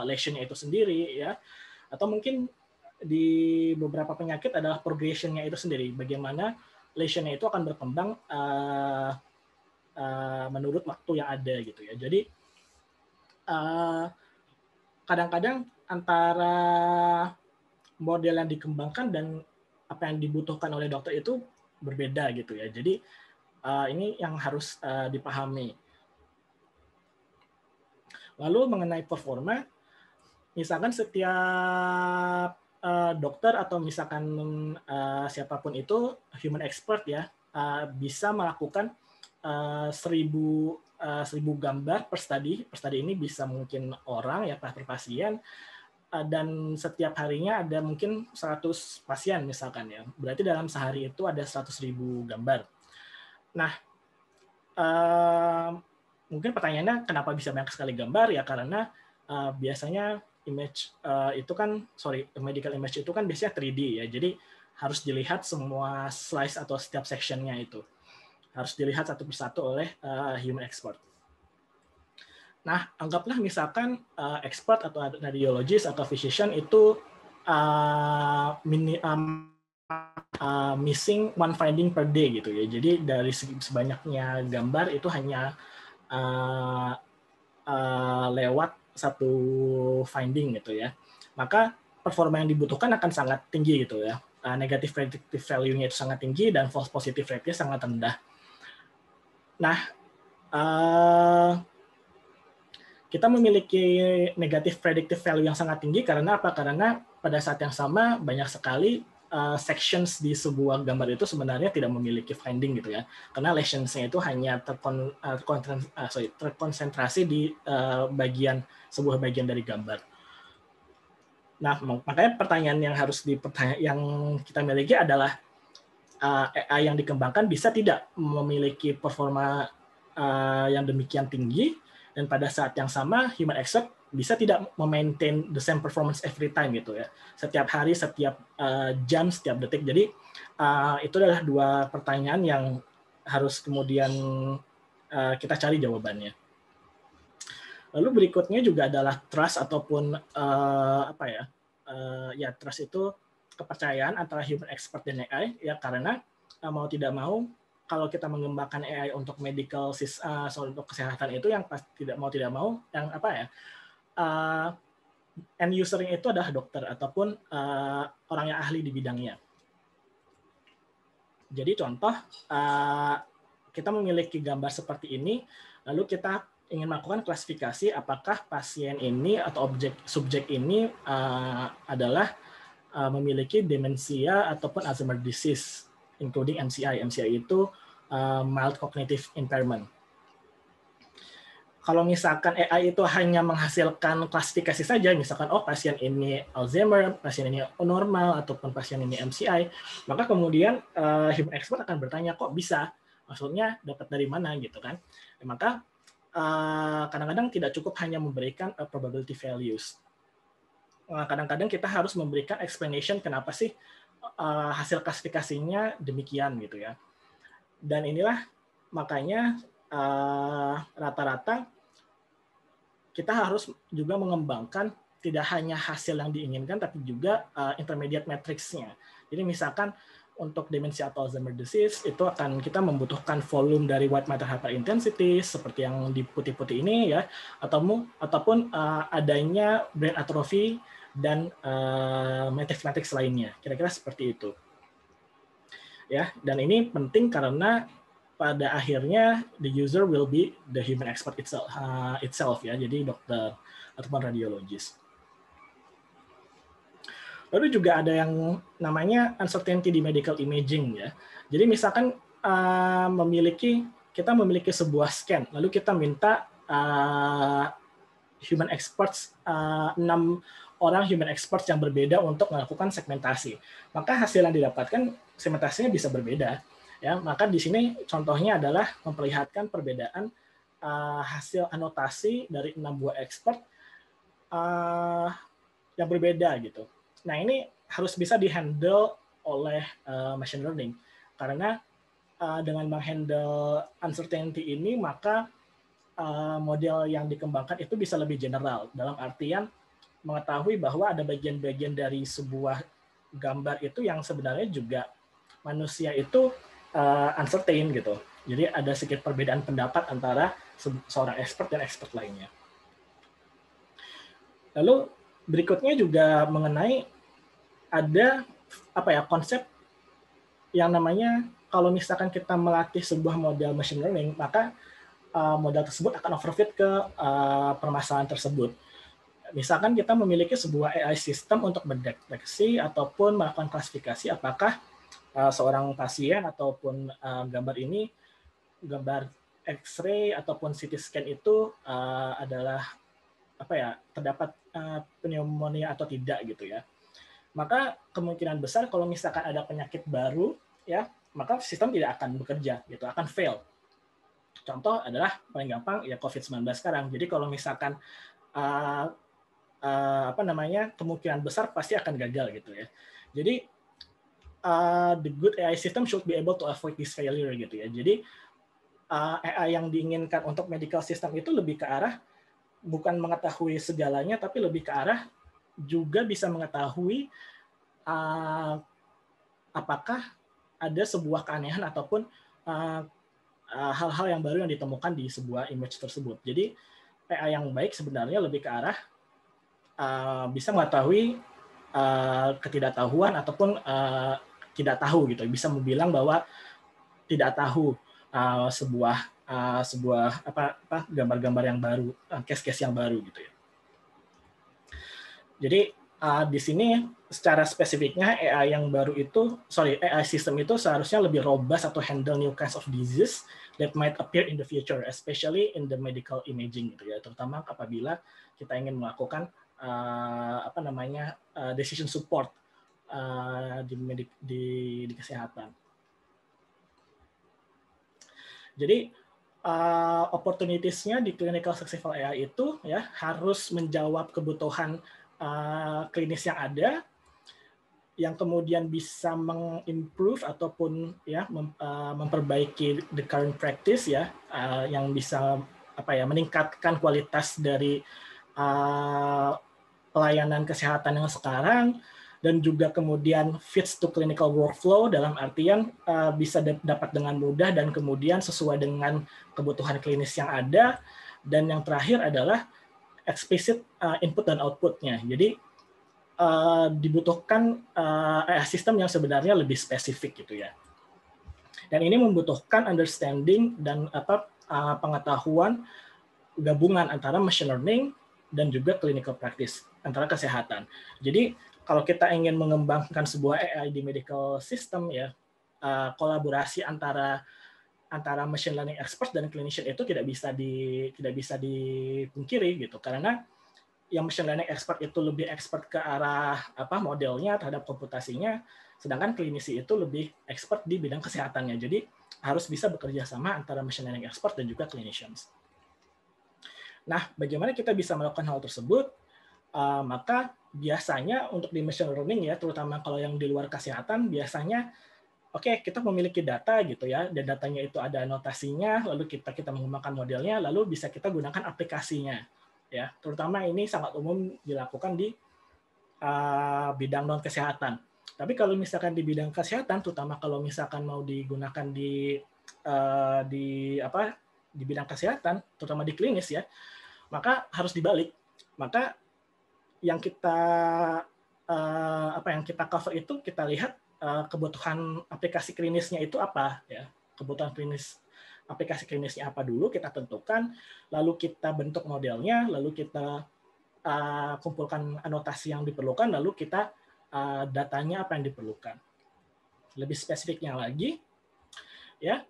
Speaker 1: lesionnya itu sendiri ya, atau mungkin di beberapa penyakit adalah progressionnya itu sendiri, bagaimana lesionnya itu akan berkembang menurut waktu yang ada gitu ya. Jadi kadang-kadang antara model yang dikembangkan dan apa yang dibutuhkan oleh dokter itu berbeda gitu ya. Jadi ini yang harus dipahami. Lalu mengenai performa, misalkan setiap dokter atau misalkan siapapun itu human expert ya bisa melakukan 1000 gambar per study. Per study ini bisa mungkin orang ya per pasien, dan setiap harinya ada mungkin 100 pasien misalkan ya. Berarti dalam sehari itu ada 100.000 gambar. Nah, mungkin pertanyaannya kenapa bisa banyak sekali gambar ya, karena biasanya image itu kan medical image itu kan biasanya 3D ya. Jadi harus dilihat semua slice atau setiap sectionnya itu. Harus dilihat satu persatu oleh human expert. Nah, anggaplah misalkan expert atau radiologist atau physician itu missing one finding per day gitu ya. Jadi dari sebanyaknya gambar itu hanya lewat satu finding gitu ya. Maka performa yang dibutuhkan akan sangat tinggi gitu ya. Negative predictive value-nya itu sangat tinggi dan false positive rate-nya sangat rendah. Nah, kita memiliki negative predictive value yang sangat tinggi karena apa? Karena pada saat yang sama banyak sekali sections di sebuah gambar itu sebenarnya tidak memiliki finding gitu ya. Karena lesions-nya itu hanya terkonsentrasi di sebuah bagian dari gambar. Nah, makanya pertanyaan yang yang kita miliki adalah AI yang dikembangkan bisa tidak memiliki performa yang demikian tinggi, dan pada saat yang sama human expert bisa tidak memaintain the same performance every time gitu ya, setiap hari, setiap jam, setiap detik. Jadi itu adalah dua pertanyaan yang harus kemudian kita cari jawabannya. Lalu berikutnya juga adalah trust ataupun trust itu kepercayaan antara human expert dan AI ya, karena mau tidak mau kalau kita mengembangkan AI untuk medical untuk kesehatan itu yang tidak mau yang end user-nya itu adalah dokter ataupun orang yang ahli di bidangnya. Jadi contoh kita memiliki gambar seperti ini, lalu kita ingin melakukan klasifikasi apakah pasien ini atau subjek ini adalah memiliki demensia ataupun Alzheimer disease, including MCI. MCI itu mild cognitive impairment. Kalau misalkan AI itu hanya menghasilkan klasifikasi saja, misalkan pasien ini Alzheimer, pasien ini normal, ataupun pasien ini MCI, maka kemudian human expert akan bertanya kok bisa, maksudnya dapat dari mana gitu kan. Maka kadang-kadang tidak cukup hanya memberikan probability values. Kadang-kadang kita harus memberikan explanation kenapa sih hasil klasifikasinya demikian gitu ya. Dan inilah makanya rata-rata kita harus juga mengembangkan tidak hanya hasil yang diinginkan, tapi juga intermediate matrix-nya. Jadi misalkan untuk demensia atau Alzheimer disease itu akan kita membutuhkan volume dari white matter hyperintensity seperti yang di putih-putih ini ya, ataupun adanya brain atrophy dan matrix lainnya. Kira-kira seperti itu. Ya, dan ini penting karena pada akhirnya the user will be the human expert itself ya, jadi dokter ataupun radiologis. Lalu juga ada yang namanya uncertainty di medical imaging ya. Jadi misalkan kita memiliki sebuah scan, lalu kita minta human experts 6 orang human experts yang berbeda untuk melakukan segmentasi. Maka hasil yang didapatkan segmentasinya bisa berbeda. Ya, maka di sini contohnya adalah memperlihatkan perbedaan hasil anotasi dari 6 buah expert yang berbeda gitu. Nah, ini harus bisa dihandle oleh machine learning karena dengan menghandle uncertainty ini maka model yang dikembangkan itu bisa lebih general dalam artian mengetahui bahwa ada bagian-bagian dari sebuah gambar itu yang sebenarnya juga manusia itu uncertain gitu. Jadi ada sedikit perbedaan pendapat antara seorang expert dan expert lainnya. Lalu berikutnya juga mengenai ada konsep yang namanya kalau misalkan kita melatih sebuah model machine learning, maka model tersebut akan overfit ke permasalahan tersebut. Misalkan kita memiliki sebuah AI system untuk mendeteksi ataupun melakukan klasifikasi apakah seorang pasien ataupun gambar ini, gambar X-ray ataupun CT scan itu adalah terdapat pneumonia atau tidak gitu ya. Maka kemungkinan besar kalau misalkan ada penyakit baru ya, maka sistem tidak akan bekerja gitu, akan fail. Contoh adalah paling gampang ya COVID-19 sekarang. Jadi kalau misalkan kemungkinan besar pasti akan gagal gitu ya. Jadi the good AI system should be able to avoid this failure gitu ya. Jadi AI yang diinginkan untuk medical system itu lebih ke arah bukan mengetahui segalanya, tapi lebih ke arah juga bisa mengetahui apakah ada sebuah keanehan ataupun hal-hal yang baru yang ditemukan di sebuah image tersebut. Jadi AI yang baik sebenarnya lebih ke arah bisa mengetahui ketidaktahuan ataupun tidak tahu gitu, bisa bilang bahwa tidak tahu sebuah gambar-gambar yang baru, case-case yang baru gitu ya. Jadi di sini secara spesifiknya AI yang baru itu, AI system itu seharusnya lebih robust atau handle new kinds of disease that might appear in the future, especially in the medical imaging gitu ya, terutama apabila kita ingin melakukan decision support di kesehatan. Jadi opportunities-nya di clinical successful AI itu ya harus menjawab kebutuhan klinis yang ada, yang kemudian bisa mengimprove ataupun ya memperbaiki the current practice ya, yang bisa meningkatkan kualitas dari pelayanan kesehatan yang sekarang, dan juga kemudian fits to clinical workflow dalam artian bisa dapat dengan mudah dan kemudian sesuai dengan kebutuhan klinis yang ada, dan yang terakhir adalah explicit input dan output-nya. Jadi dibutuhkan sistem yang sebenarnya lebih spesifik gitu ya. Dan ini membutuhkan understanding dan pengetahuan gabungan antara machine learning dan juga clinical practice antara kesehatan. Jadi kalau kita ingin mengembangkan sebuah AI di medical system ya, kolaborasi antara machine learning expert dan clinician itu tidak bisa dipungkiri gitu, karena yang machine learning expert itu lebih expert ke arah modelnya terhadap komputasinya, sedangkan klinisi itu lebih expert di bidang kesehatannya. Jadi harus bisa bekerja sama antara machine learning expert dan juga clinicians. Nah, bagaimana kita bisa melakukan hal tersebut? Maka biasanya untuk di machine learning ya, terutama kalau yang di luar kesehatan, biasanya kita memiliki data gitu ya, dan datanya itu ada anotasinya, lalu kita mengembangkan modelnya, lalu bisa kita gunakan aplikasinya ya. Terutama ini sangat umum dilakukan di bidang non kesehatan. Tapi kalau misalkan di bidang kesehatan, terutama kalau misalkan mau digunakan di bidang kesehatan, terutama di klinis ya, maka harus dibalik. Maka yang kita cover itu kita lihat kebutuhan aplikasi klinisnya itu apa ya, kebutuhan aplikasi klinisnya apa dulu kita tentukan, lalu kita bentuk modelnya, lalu kita kumpulkan anotasi yang diperlukan, lalu kita datanya apa yang diperlukan. Lebih spesifiknya lagi ya,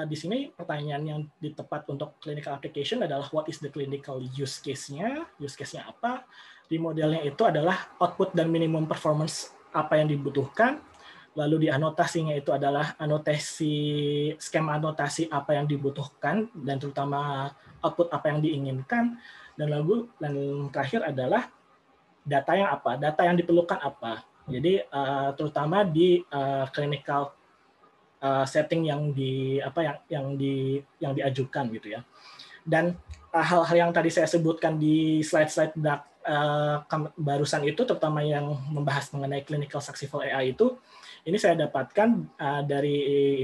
Speaker 1: di sini pertanyaan yang tepat untuk clinical application adalah what is the clinical use case-nya? Use case-nya apa? Di modelnya itu adalah output dan minimum performance apa yang dibutuhkan. lalu di anotasinya itu adalah skema anotasi apa yang dibutuhkan dan terutama output apa yang diinginkan, dan terakhir adalah data yang diperlukan apa. Jadi terutama di clinical setting yang diajukan gitu ya. Dan hal-hal yang tadi saya sebutkan di slide-slide barusan itu, terutama yang membahas mengenai clinical successful AI itu, ini saya dapatkan dari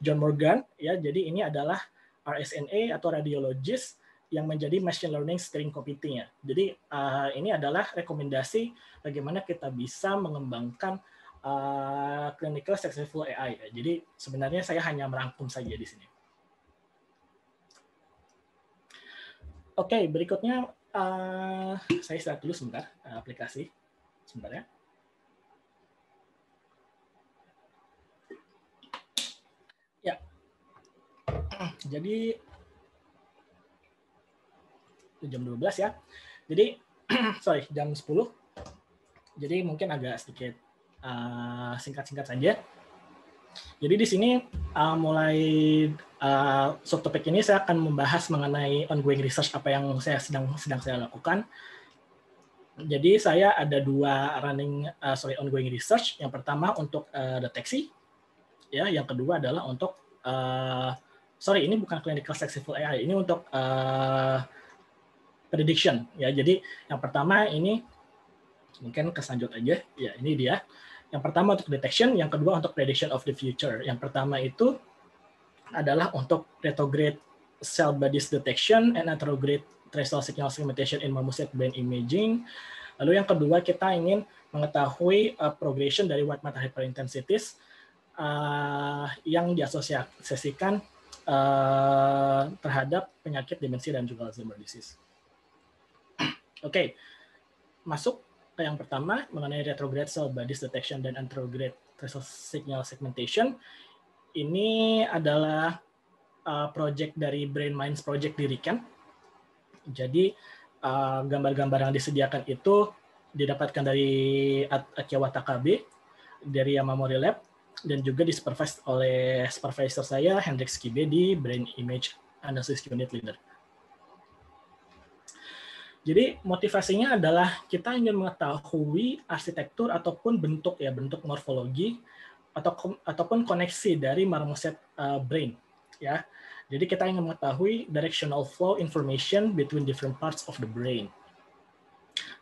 Speaker 1: John Morgan ya. Jadi ini adalah RSNA atau radiologist yang menjadi machine learning steering committee-nya. Jadi ini adalah rekomendasi bagaimana kita bisa mengembangkan clinical successful AI. Jadi sebenarnya saya hanya merangkum saja di sini. Oke, berikutnya saya start dulu sebentar aplikasi. Sebentar ya. Ya. Jadi jam 12 ya. Jadi jam 10. Jadi mungkin agak sedikit singkat-singkat saja. Jadi di sini mulai subtopik ini saya akan membahas mengenai ongoing research apa yang sedang saya lakukan. Jadi saya ada dua ongoing research. Yang pertama untuk deteksi, ya. Yang kedua adalah untuk ini bukan clinical successful AI, ini untuk prediction, ya. Jadi yang pertama ini mungkin kesanjut aja, ya. Ini dia. Yang pertama untuk detection, yang kedua untuk prediction of the future. Yang pertama itu adalah untuk retrograde cell bodies detection and retrograde tracer signal segmentation in marmoset brain imaging. Lalu yang kedua kita ingin mengetahui progression dari white matter hyperintensities yang diasosiasikan terhadap penyakit demensi dan juga Alzheimer disease. Oke, masuk ke yang pertama mengenai retrograde cell bodies detection dan retrograde tracer signal segmentation. Ini adalah project dari Brain Minds Project di RIKEN. Jadi gambar-gambar yang disediakan itu didapatkan dari Akiwa Takabe, dari Yamamori Lab, dan juga disupervise oleh supervisor saya, Hendrik Skibe, di Brain Image Analysis Unit Leader. Jadi motivasinya adalah kita ingin mengetahui arsitektur ataupun bentuk morfologi ataupun koneksi dari marmoset brain, ya. Jadi kita ingin mengetahui directional flow information between different parts of the brain.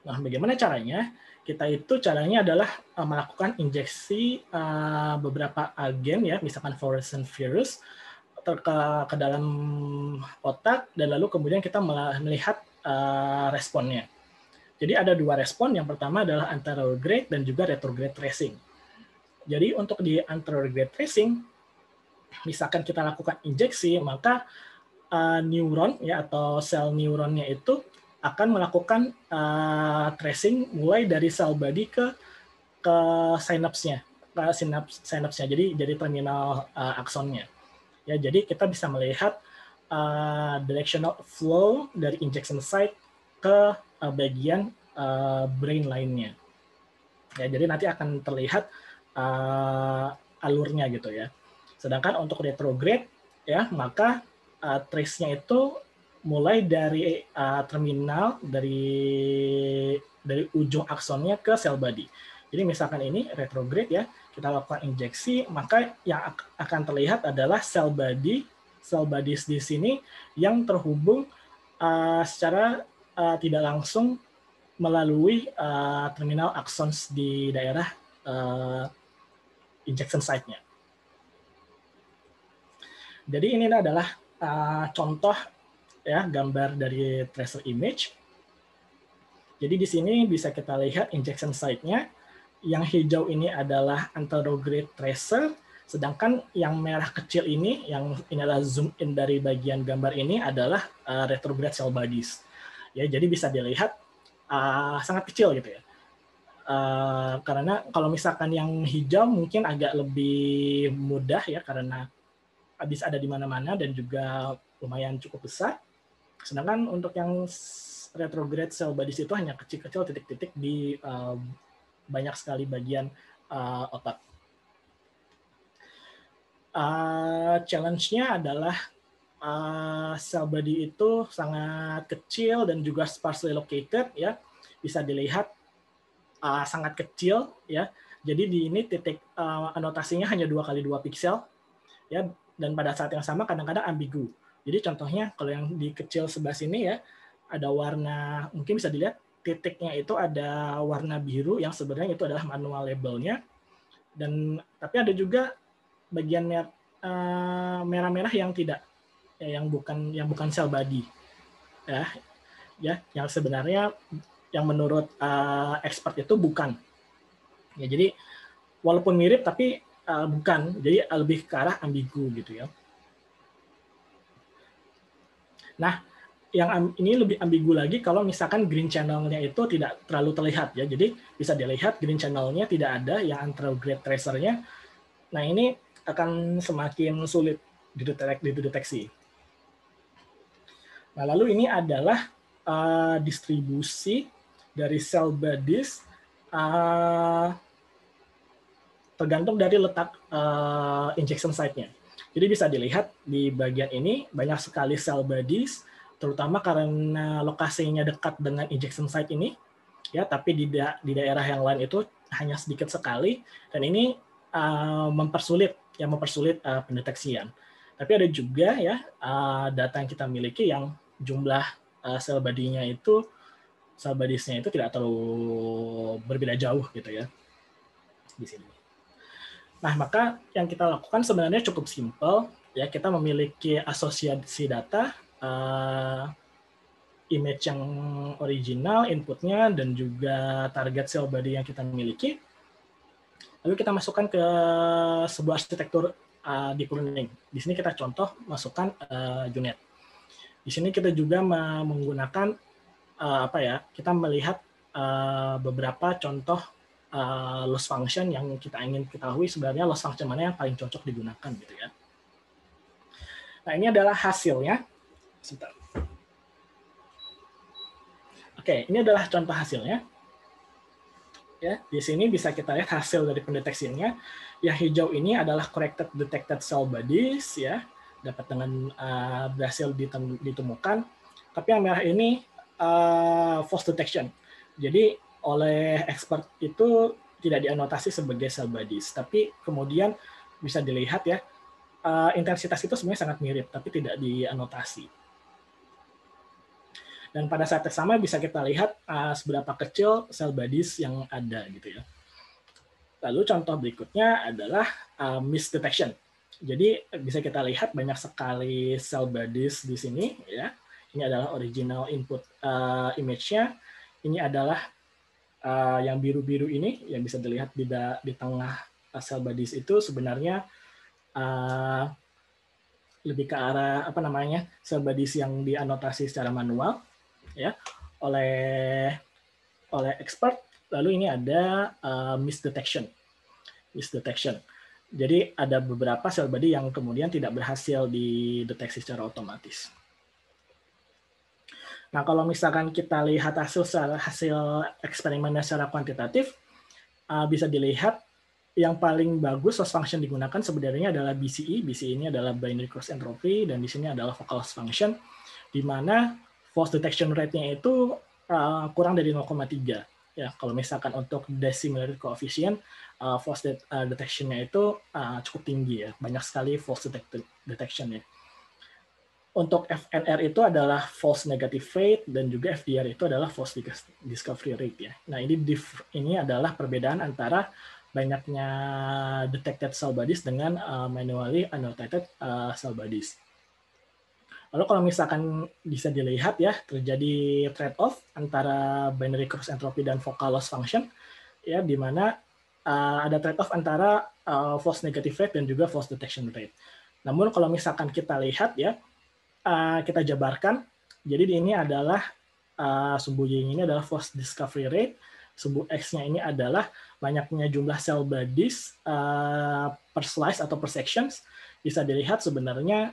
Speaker 1: Nah, bagaimana caranya? Caranya adalah melakukan injeksi beberapa agen, ya, misalkan fluorescent virus ke dalam otak, dan lalu kemudian kita melihat responnya. Jadi ada dua respon. Yang pertama adalah anterograde dan juga retrograde tracing. Jadi untuk di anterograde tracing, misalkan kita lakukan injeksi, maka neuron, ya, atau sel neuronnya itu akan melakukan tracing mulai dari sel body ke sinapsnya, jadi terminal aksonnya. Ya, jadi kita bisa melihat directional flow dari injection site ke bagian brain lainnya. Ya, jadi nanti akan terlihat alurnya gitu ya. Sedangkan untuk retrograde, ya, maka trace-nya itu mulai dari terminal dari ujung aksonnya ke sel body. Jadi misalkan ini retrograde, ya, kita lakukan injeksi, maka yang akan terlihat adalah sel bodies di sini yang terhubung secara tidak langsung melalui terminal axons di daerah injection site-nya. Jadi ini adalah contoh, ya, gambar dari tracer image. Jadi di sini bisa kita lihat injection site-nya. Yang hijau ini adalah anterograde tracer, sedangkan yang merah kecil ini adalah zoom in dari bagian gambar ini adalah retrograde cell bodies. Ya, jadi bisa dilihat sangat kecil gitu ya. Karena kalau misalkan yang hijau mungkin agak lebih mudah, ya, karena bisa ada di mana-mana dan juga lumayan cukup besar. Sedangkan untuk yang retrograde cell bodies itu hanya kecil-kecil titik-titik di banyak sekali bagian otak. Challenge-nya adalah cell body itu sangat kecil dan juga sparsely located, ya, bisa dilihat sangat kecil, ya. Jadi di ini titik anotasinya hanya 2x2 piksel, ya, dan pada saat yang sama kadang-kadang ambigu. Jadi contohnya kalau yang di kecil sebelah sini, ya, ada warna, mungkin bisa dilihat titiknya itu ada warna biru yang sebenarnya itu adalah manual labelnya, dan tapi ada juga bagian merah-merah yang tidak, ya, yang bukan cell body, ya, yang sebenarnya yang menurut expert itu bukan, ya. Jadi walaupun mirip tapi bukan, jadi lebih ke arah ambigu gitu, ya. Nah, yang ini lebih ambigu lagi kalau misalkan green channel-nya itu tidak terlalu terlihat, ya. Jadi bisa dilihat green channel-nya tidak ada yang antara grade tracer-nya. Nah, ini akan semakin sulit dideteksi. Nah, lalu ini adalah distribusi dari cell bodies tergantung dari letak injection site-nya. Jadi bisa dilihat di bagian ini banyak sekali cell bodies, terutama karena lokasinya dekat dengan injection site ini, ya, tapi di daerah yang lain itu hanya sedikit sekali, dan ini mempersulit pendeteksian. Tapi ada juga, ya, data yang kita miliki yang jumlah cell body-nya itu, cell bodies-nya itu tidak terlalu berbeda jauh gitu, ya, di sini. Nah, maka yang kita lakukan sebenarnya cukup simpel, ya. Kita memiliki asosiasi data, image yang original, inputnya, dan juga target cell body yang kita miliki. Lalu kita masukkan ke sebuah arsitektur deep learning. Di sini kita contoh masukkan U-Net. Di sini kita juga menggunakan kita melihat beberapa contoh loss function yang kita ingin ketahui sebenarnya loss function mana yang paling cocok digunakan gitu, ya. Nah, ini adalah hasilnya. Sebentar. Oke, ini adalah contoh hasilnya. Ya, di sini bisa kita lihat hasil dari pendeteksiannya. Yang hijau ini adalah corrected detected cell bodies, ya, dapat dengan berhasil ditemukan. Tapi yang merah ini false detection. Jadi oleh expert itu tidak dianotasi sebagai cell bodies, tapi kemudian bisa dilihat, ya, intensitas itu sebenarnya sangat mirip, tapi tidak dianotasi. Dan pada saat yang sama bisa kita lihat seberapa kecil cell bodies yang ada gitu, ya. Lalu contoh berikutnya adalah misdetection. Jadi bisa kita lihat banyak sekali cell bodies di sini, ya. Ini adalah original input image-nya. Ini adalah yang biru-biru ini yang bisa dilihat di tengah cell bodies itu sebenarnya lebih ke arah cell bodies yang dianotasi secara manual, ya, oleh expert. Lalu ini ada misdetection. Jadi ada beberapa cell body yang kemudian tidak berhasil dideteksi secara otomatis. Nah, kalau misalkan kita lihat hasil eksperimennya secara kuantitatif, bisa dilihat yang paling bagus loss function digunakan sebenarnya adalah BCE. BCE ini adalah binary cross entropy, dan di sini adalah focal loss function, di mana false detection rate-nya itu kurang dari 0,3. Ya, kalau misalkan untuk decimal coefficient, false detection-nya itu cukup tinggi, ya. Banyak sekali false detection, ya. Untuk FNR itu adalah false negative rate, dan juga FDR itu adalah false discovery rate, ya. Nah, ini adalah perbedaan antara banyaknya detected cell bodies dengan manually annotated cell bodies. Lalu kalau misalkan bisa dilihat, ya, terjadi trade-off antara binary cross entropy dan focal loss function, ya, di mana ada trade-off antara false negative rate dan juga false detection rate. Namun kalau misalkan kita lihat, ya, kita jabarkan, jadi ini adalah sumbu Y ini adalah false discovery rate, sumbu X-nya ini adalah banyaknya jumlah cell bodies per slice atau per sections. Bisa dilihat sebenarnya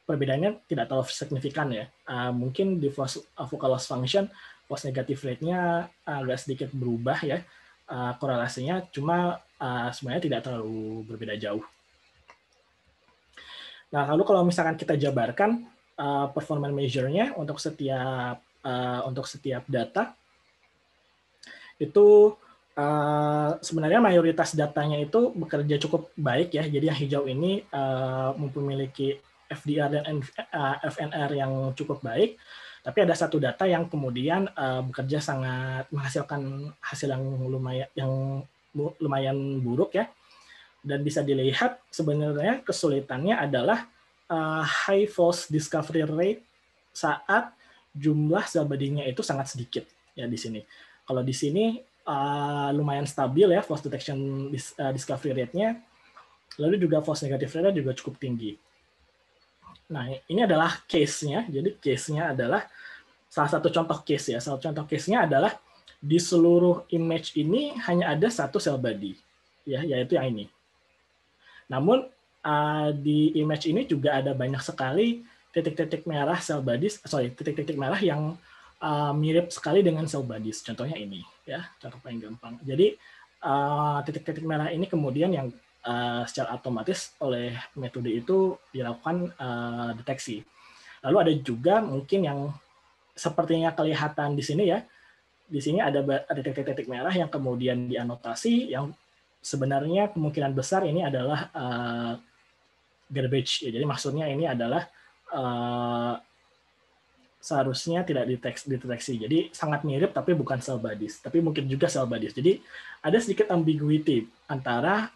Speaker 1: perbedaannya tidak terlalu signifikan, ya. Mungkin di focal loss function false negative rate-nya agak sedikit berubah, ya. korelasinya, cuma sebenarnya tidak terlalu berbeda jauh. Nah, lalu kalau misalkan kita jabarkan performance measure-nya untuk setiap data, itu sebenarnya mayoritas datanya itu bekerja cukup baik ya. Jadi yang hijau ini memiliki FDR dan FNR yang cukup baik. Tapi ada satu data yang kemudian bekerja sangat menghasilkan hasil yang lumayan buruk ya. Dan bisa dilihat sebenarnya kesulitannya adalah high false discovery rate saat jumlah sel body-nya itu sangat sedikit ya di sini. Kalau di sini lumayan stabil ya false detection discovery rate-nya, lalu juga false negative rate-nya juga cukup tinggi. Nah, ini adalah case-nya. Jadi case-nya adalah salah satu contoh case ya. Salah contoh case-nya adalah di seluruh image ini hanya ada satu sel body ya, yaitu yang ini. Namun di image ini juga ada banyak sekali titik-titik merah sel bodies, titik-titik merah yang mirip sekali dengan sel bodies. Contohnya ini, ya, contoh paling gampang. Jadi titik-titik merah ini kemudian yang secara otomatis oleh metode itu dilakukan deteksi. Lalu ada juga mungkin yang sepertinya kelihatan di sini ya. Di sini ada titik-titik merah yang kemudian dianotasi, yang sebenarnya kemungkinan besar ini adalah garbage. Ya, jadi maksudnya ini adalah seharusnya tidak dideteksi. Jadi sangat mirip tapi bukan cell bodies. Tapi mungkin juga cell bodies. Jadi ada sedikit ambiguity antara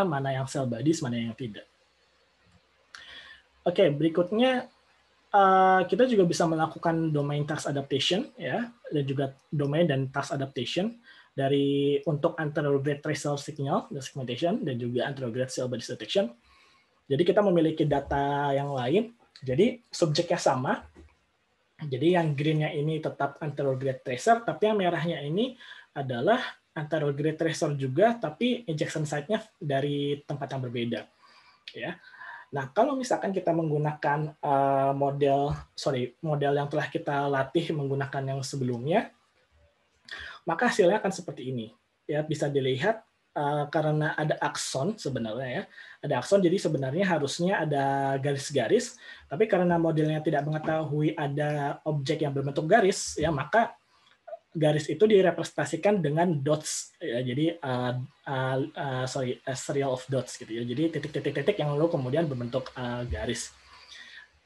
Speaker 1: mana yang cell bodies, mana yang tidak. Oke, berikutnya kita juga bisa melakukan domain task adaptation ya, dan juga domain dan task adaptation untuk anterograde tracer signal dan segmentation dan juga anterograde cell body detection. Jadi kita memiliki data yang lain. Jadi subjeknya sama. Jadi yang green-nya ini tetap anterograde tracer, tapi yang merahnya ini adalah anterograde tracer juga, tapi injection site-nya dari tempat yang berbeda. Ya. Nah, kalau misalkan kita menggunakan model yang telah kita latih menggunakan yang sebelumnya, maka hasilnya akan seperti ini. Ya, bisa dilihat karena ada akson sebenarnya ya. Ada akson, jadi sebenarnya harusnya ada garis-garis, tapi karena modelnya tidak mengetahui ada objek yang berbentuk garis, ya maka garis itu direpresentasikan dengan dots ya, jadi serial of dots gitu ya, jadi titik-titik yang lalu kemudian berbentuk garis.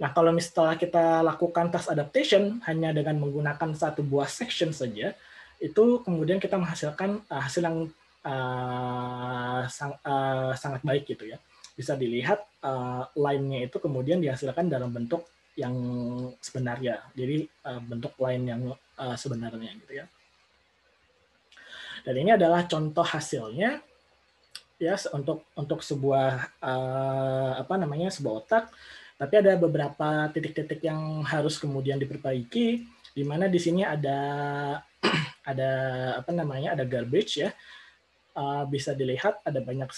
Speaker 1: Nah, kalau misalnya kita lakukan task adaptation hanya dengan menggunakan satu buah section saja, itu kemudian kita menghasilkan hasil yang sangat baik gitu ya. Bisa dilihat line-nya itu kemudian dihasilkan dalam bentuk yang sebenarnya, jadi bentuk line yang sebenarnya gitu ya. Dan ini adalah contoh hasilnya ya untuk sebuah sebuah otak, tapi ada beberapa titik-titik yang harus kemudian diperbaiki, di mana di sini ada ada garbage ya. Bisa dilihat ada banyak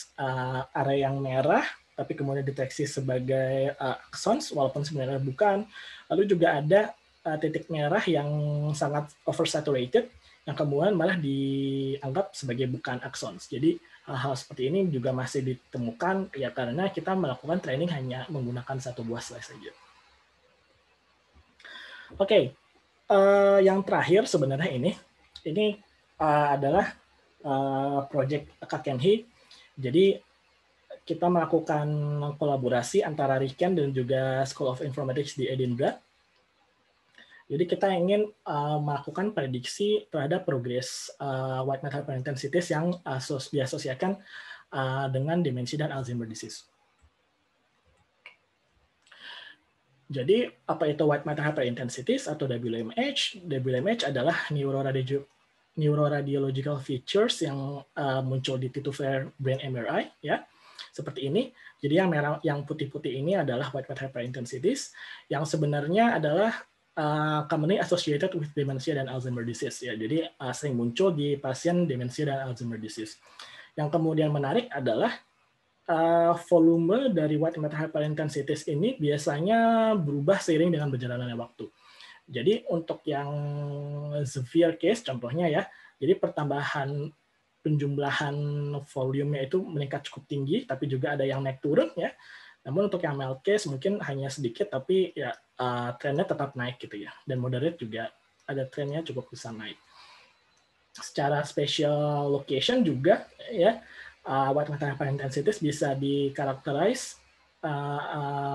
Speaker 1: area yang merah tapi kemudian deteksi sebagai axons walaupun sebenarnya bukan. Lalu juga ada titik merah yang sangat oversaturated yang kemudian malah dianggap sebagai bukan axons. Jadi hal-hal seperti ini juga masih ditemukan ya karena kita melakukan training hanya menggunakan satu buah slice saja. Oke, yang terakhir sebenarnya ini adalah project Kakenhi. Jadi kita melakukan kolaborasi antara RIKEN dan juga School of Informatics di Edinburgh. Jadi kita ingin melakukan prediksi terhadap progres white matter hyperintensities yang diasosiasikan dengan demensia dan Alzheimer disease. Jadi apa itu white matter hyperintensities atau WMH? WMH adalah neuroradiological features yang muncul di T2-FLAIR brain MRI ya. Seperti ini. Jadi yang putih-putih ini adalah white matter hyperintensities yang sebenarnya adalah commonly associated with dementia dan Alzheimer disease ya. Jadi sering muncul di pasien demensia dan Alzheimer disease. Yang kemudian menarik adalah volume dari white matter hyperintensities ini biasanya berubah seiring dengan berjalannya waktu. Jadi untuk yang severe case contohnya ya, Jadi pertambahan penjumlahan volumenya itu meningkat cukup tinggi, tapi juga ada yang naik turun ya. Namun untuk yang mild case mungkin hanya sedikit, tapi ya trennya tetap naik gitu ya. Dan moderate juga ada trennya cukup besar naik. Secara spatial location juga ya, white matter hyperintensities bisa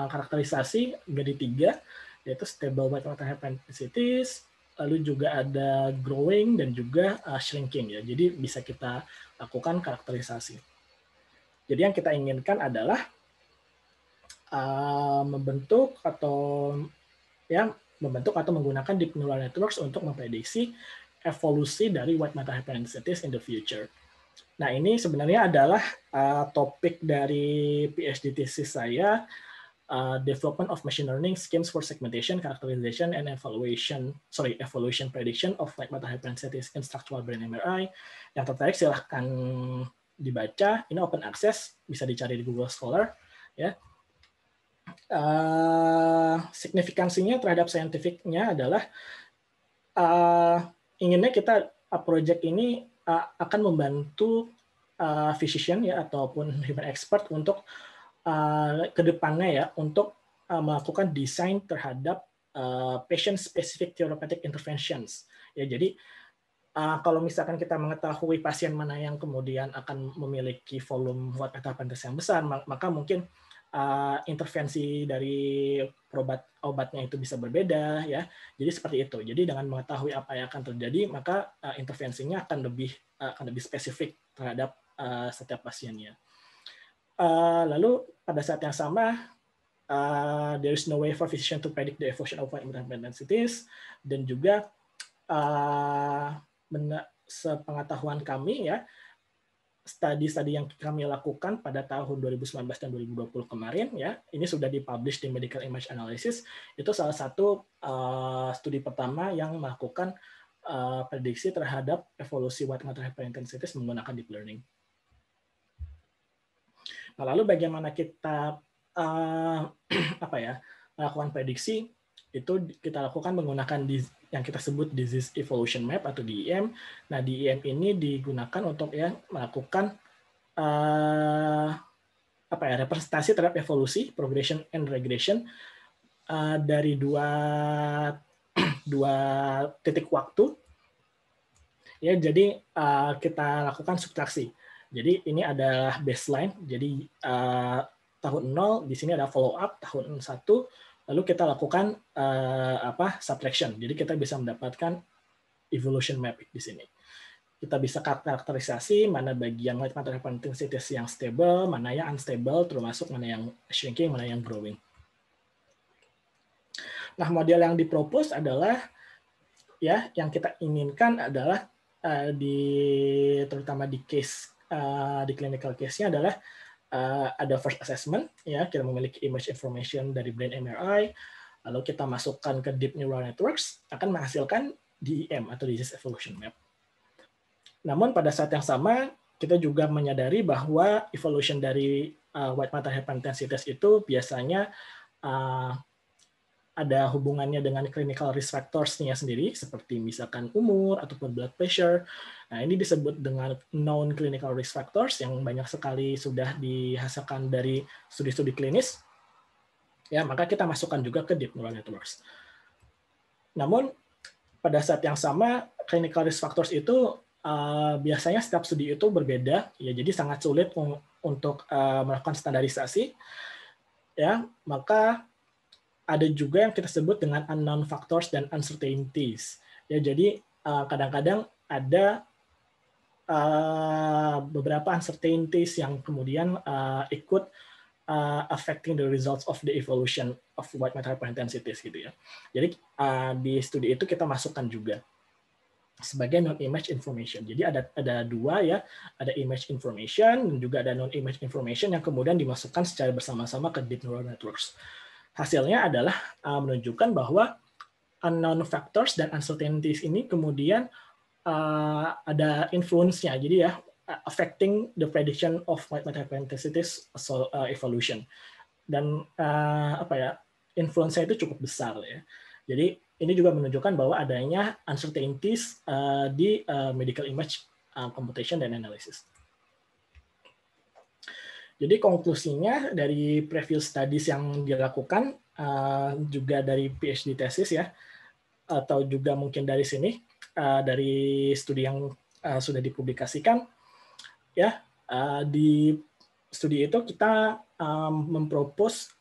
Speaker 1: karakterisasi menjadi 3, yaitu stable white matter hyperintensities, lalu juga ada growing dan juga shrinking ya. Jadi bisa kita lakukan karakterisasi. Jadi yang kita inginkan adalah membentuk atau menggunakan deep neural networks untuk memprediksi evolusi dari white matter hyperintensities in the future. Nah, ini sebenarnya adalah topik dari PhD thesis saya, development of machine learning schemes for segmentation, characterization, and evolution prediction of white matter hyperintensities in structural brain MRI. Yang tertarik silahkan dibaca. Ini open access, bisa dicari di Google Scholar. Ya. Signifikansinya terhadap scientificnya adalah inginnya kita project ini akan membantu physician ya ataupun human expert untuk kedepannya ya untuk melakukan desain terhadap patient specific therapeutic interventions ya. Jadi kalau misalkan kita mengetahui pasien mana yang kemudian akan memiliki volume white matter hyperintensitas yang besar, maka mungkin intervensi dari obatnya itu bisa berbeda ya. Jadi seperti itu. Jadi dengan mengetahui apa yang akan terjadi, maka intervensinya akan lebih spesifik terhadap setiap pasiennya. Lalu pada saat yang sama, there is no way for physician to predict the evolution of white matter hyperintensities, dan juga sepengetahuan kami ya, studi-studi yang kami lakukan pada tahun 2019 dan 2020 kemarin ya, ini sudah dipublish di Medical Image Analysis. Itu salah satu studi pertama yang melakukan prediksi terhadap evolusi white matter hyperintensities menggunakan deep learning. Nah, lalu bagaimana kita melakukan prediksi? Itu kita lakukan menggunakan yang kita sebut disease evolution map atau DEM. Nah, DEM ini digunakan untuk ya melakukan representasi terhadap evolusi, progression and regression dari dua titik waktu. Ya, jadi kita lakukan subtraksi. Jadi ini adalah baseline. Jadi tahun 0 di sini ada follow up tahun 1. Lalu kita lakukan subtraction. Jadi kita bisa mendapatkan evolution map di sini. Kita bisa karakterisasi mana bagian white matter hyperintensities yang stable, mana yang unstable, termasuk mana yang shrinking, mana yang growing. Nah, model yang dipropose adalah ya yang kita inginkan adalah terutama di case di clinical case-nya adalah ada first assessment ya, kita memiliki image information dari brain MRI, lalu kita masukkan ke deep neural networks, akan menghasilkan DEM atau disease evolution map. Namun pada saat yang sama kita juga menyadari bahwa evolution dari white matter hyperintensities itu biasanya ada hubungannya dengan clinical risk factors-nya sendiri, seperti misalkan umur ataupun blood pressure. Nah, ini disebut dengan known clinical risk factors yang banyak sekali sudah dihasilkan dari studi-studi klinis. Ya, maka kita masukkan juga ke deep neural networks. Namun, pada saat yang sama, clinical risk factors itu biasanya setiap studi itu berbeda, ya, jadi sangat sulit untuk melakukan standarisasi. Ya, maka ada juga yang kita sebut dengan unknown factors dan uncertainties. Ya, jadi kadang-kadang ada beberapa uncertainties yang kemudian ikut affecting the results of the evolution of white matter hyperintensities gitu ya. Jadi di studi itu kita masukkan juga sebagai non-image information. Jadi ada dua ya, ada image information dan juga ada non-image information yang kemudian dimasukkan secara bersama-sama ke deep neural networks. Hasilnya adalah menunjukkan bahwa unknown factors dan uncertainties ini kemudian ada influence-nya. Jadi ya, affecting the prediction of white matter hyperintensities evolution. Dan influence-nya itu cukup besar ya. Jadi ini juga menunjukkan bahwa adanya uncertainties di medical image computation dan analysis. Jadi konklusinya dari previous studies yang dilakukan, juga dari PhD thesis ya, atau juga mungkin dari sini, dari studi yang sudah dipublikasikan, ya, di studi itu kita mempropose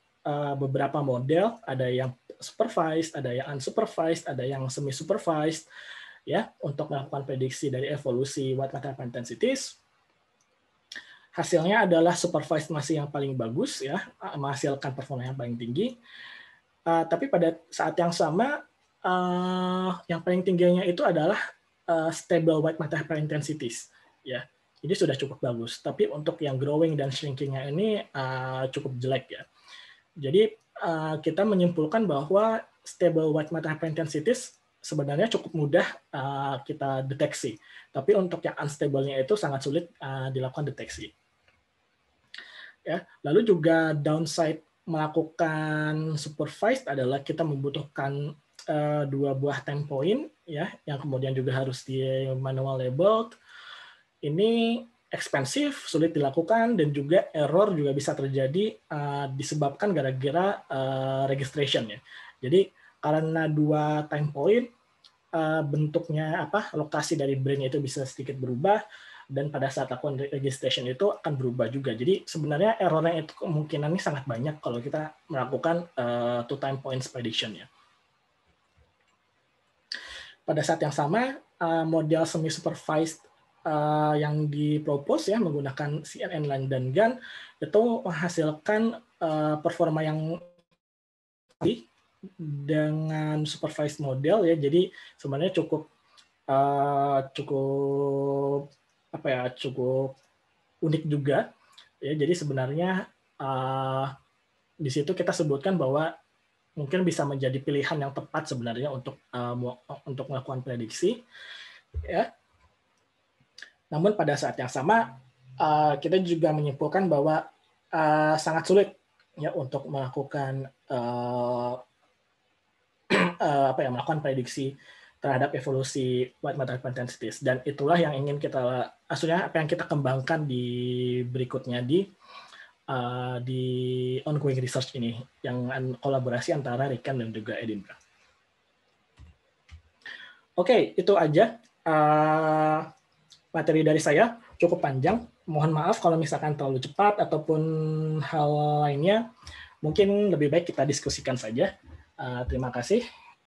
Speaker 1: beberapa model, ada yang supervised, ada yang unsupervised, ada yang semi-supervised, ya, untuk melakukan prediksi dari evolusi white matter intensities. Hasilnya adalah supervised masih yang paling bagus, ya, menghasilkan performa yang paling tinggi. Tapi pada saat yang sama, yang paling tingginya itu adalah stable white matter intensities, ya. Ini sudah cukup bagus. Tapi untuk yang growing dan shrinkingnya ini cukup jelek, ya. Jadi kita menyimpulkan bahwa stable white matter intensities sebenarnya cukup mudah kita deteksi. Tapi untuk yang unstable-nya itu sangat sulit dilakukan deteksi. Ya, lalu juga downside melakukan supervised adalah kita membutuhkan 2 buah time point, ya, yang kemudian juga harus di manual labeled. Ini expensive, sulit dilakukan, dan juga error juga bisa terjadi disebabkan gara-gara registration, ya. Jadi karena 2 time point, bentuknya lokasi dari brain itu bisa sedikit berubah, dan pada saat lakukan registration itu akan berubah juga. Jadi sebenarnya errornya itu kemungkinannya sangat banyak kalau kita melakukan 2 time points prediction, ya. Pada saat yang sama, model semi supervised yang dipropose, ya, menggunakan CNN line dan GAN itu menghasilkan performa yang dengan supervised model, ya. Jadi sebenarnya cukup unik juga, ya. Jadi sebenarnya di situ kita sebutkan bahwa mungkin bisa menjadi pilihan yang tepat sebenarnya untuk melakukan prediksi, ya. Namun pada saat yang sama kita juga menyimpulkan bahwa sangat sulit, ya, untuk melakukan melakukan prediksi terhadap evolusi white matter intensities, dan itulah yang ingin kita, maksudnya apa yang kita kembangkan di berikutnya di ongoing research ini, yang kolaborasi antara Riken dan juga Edinburgh. Oke, itu aja materi dari saya, cukup panjang. Mohon maaf kalau misalkan terlalu cepat ataupun hal lainnya. Mungkin lebih baik kita diskusikan saja. Terima kasih.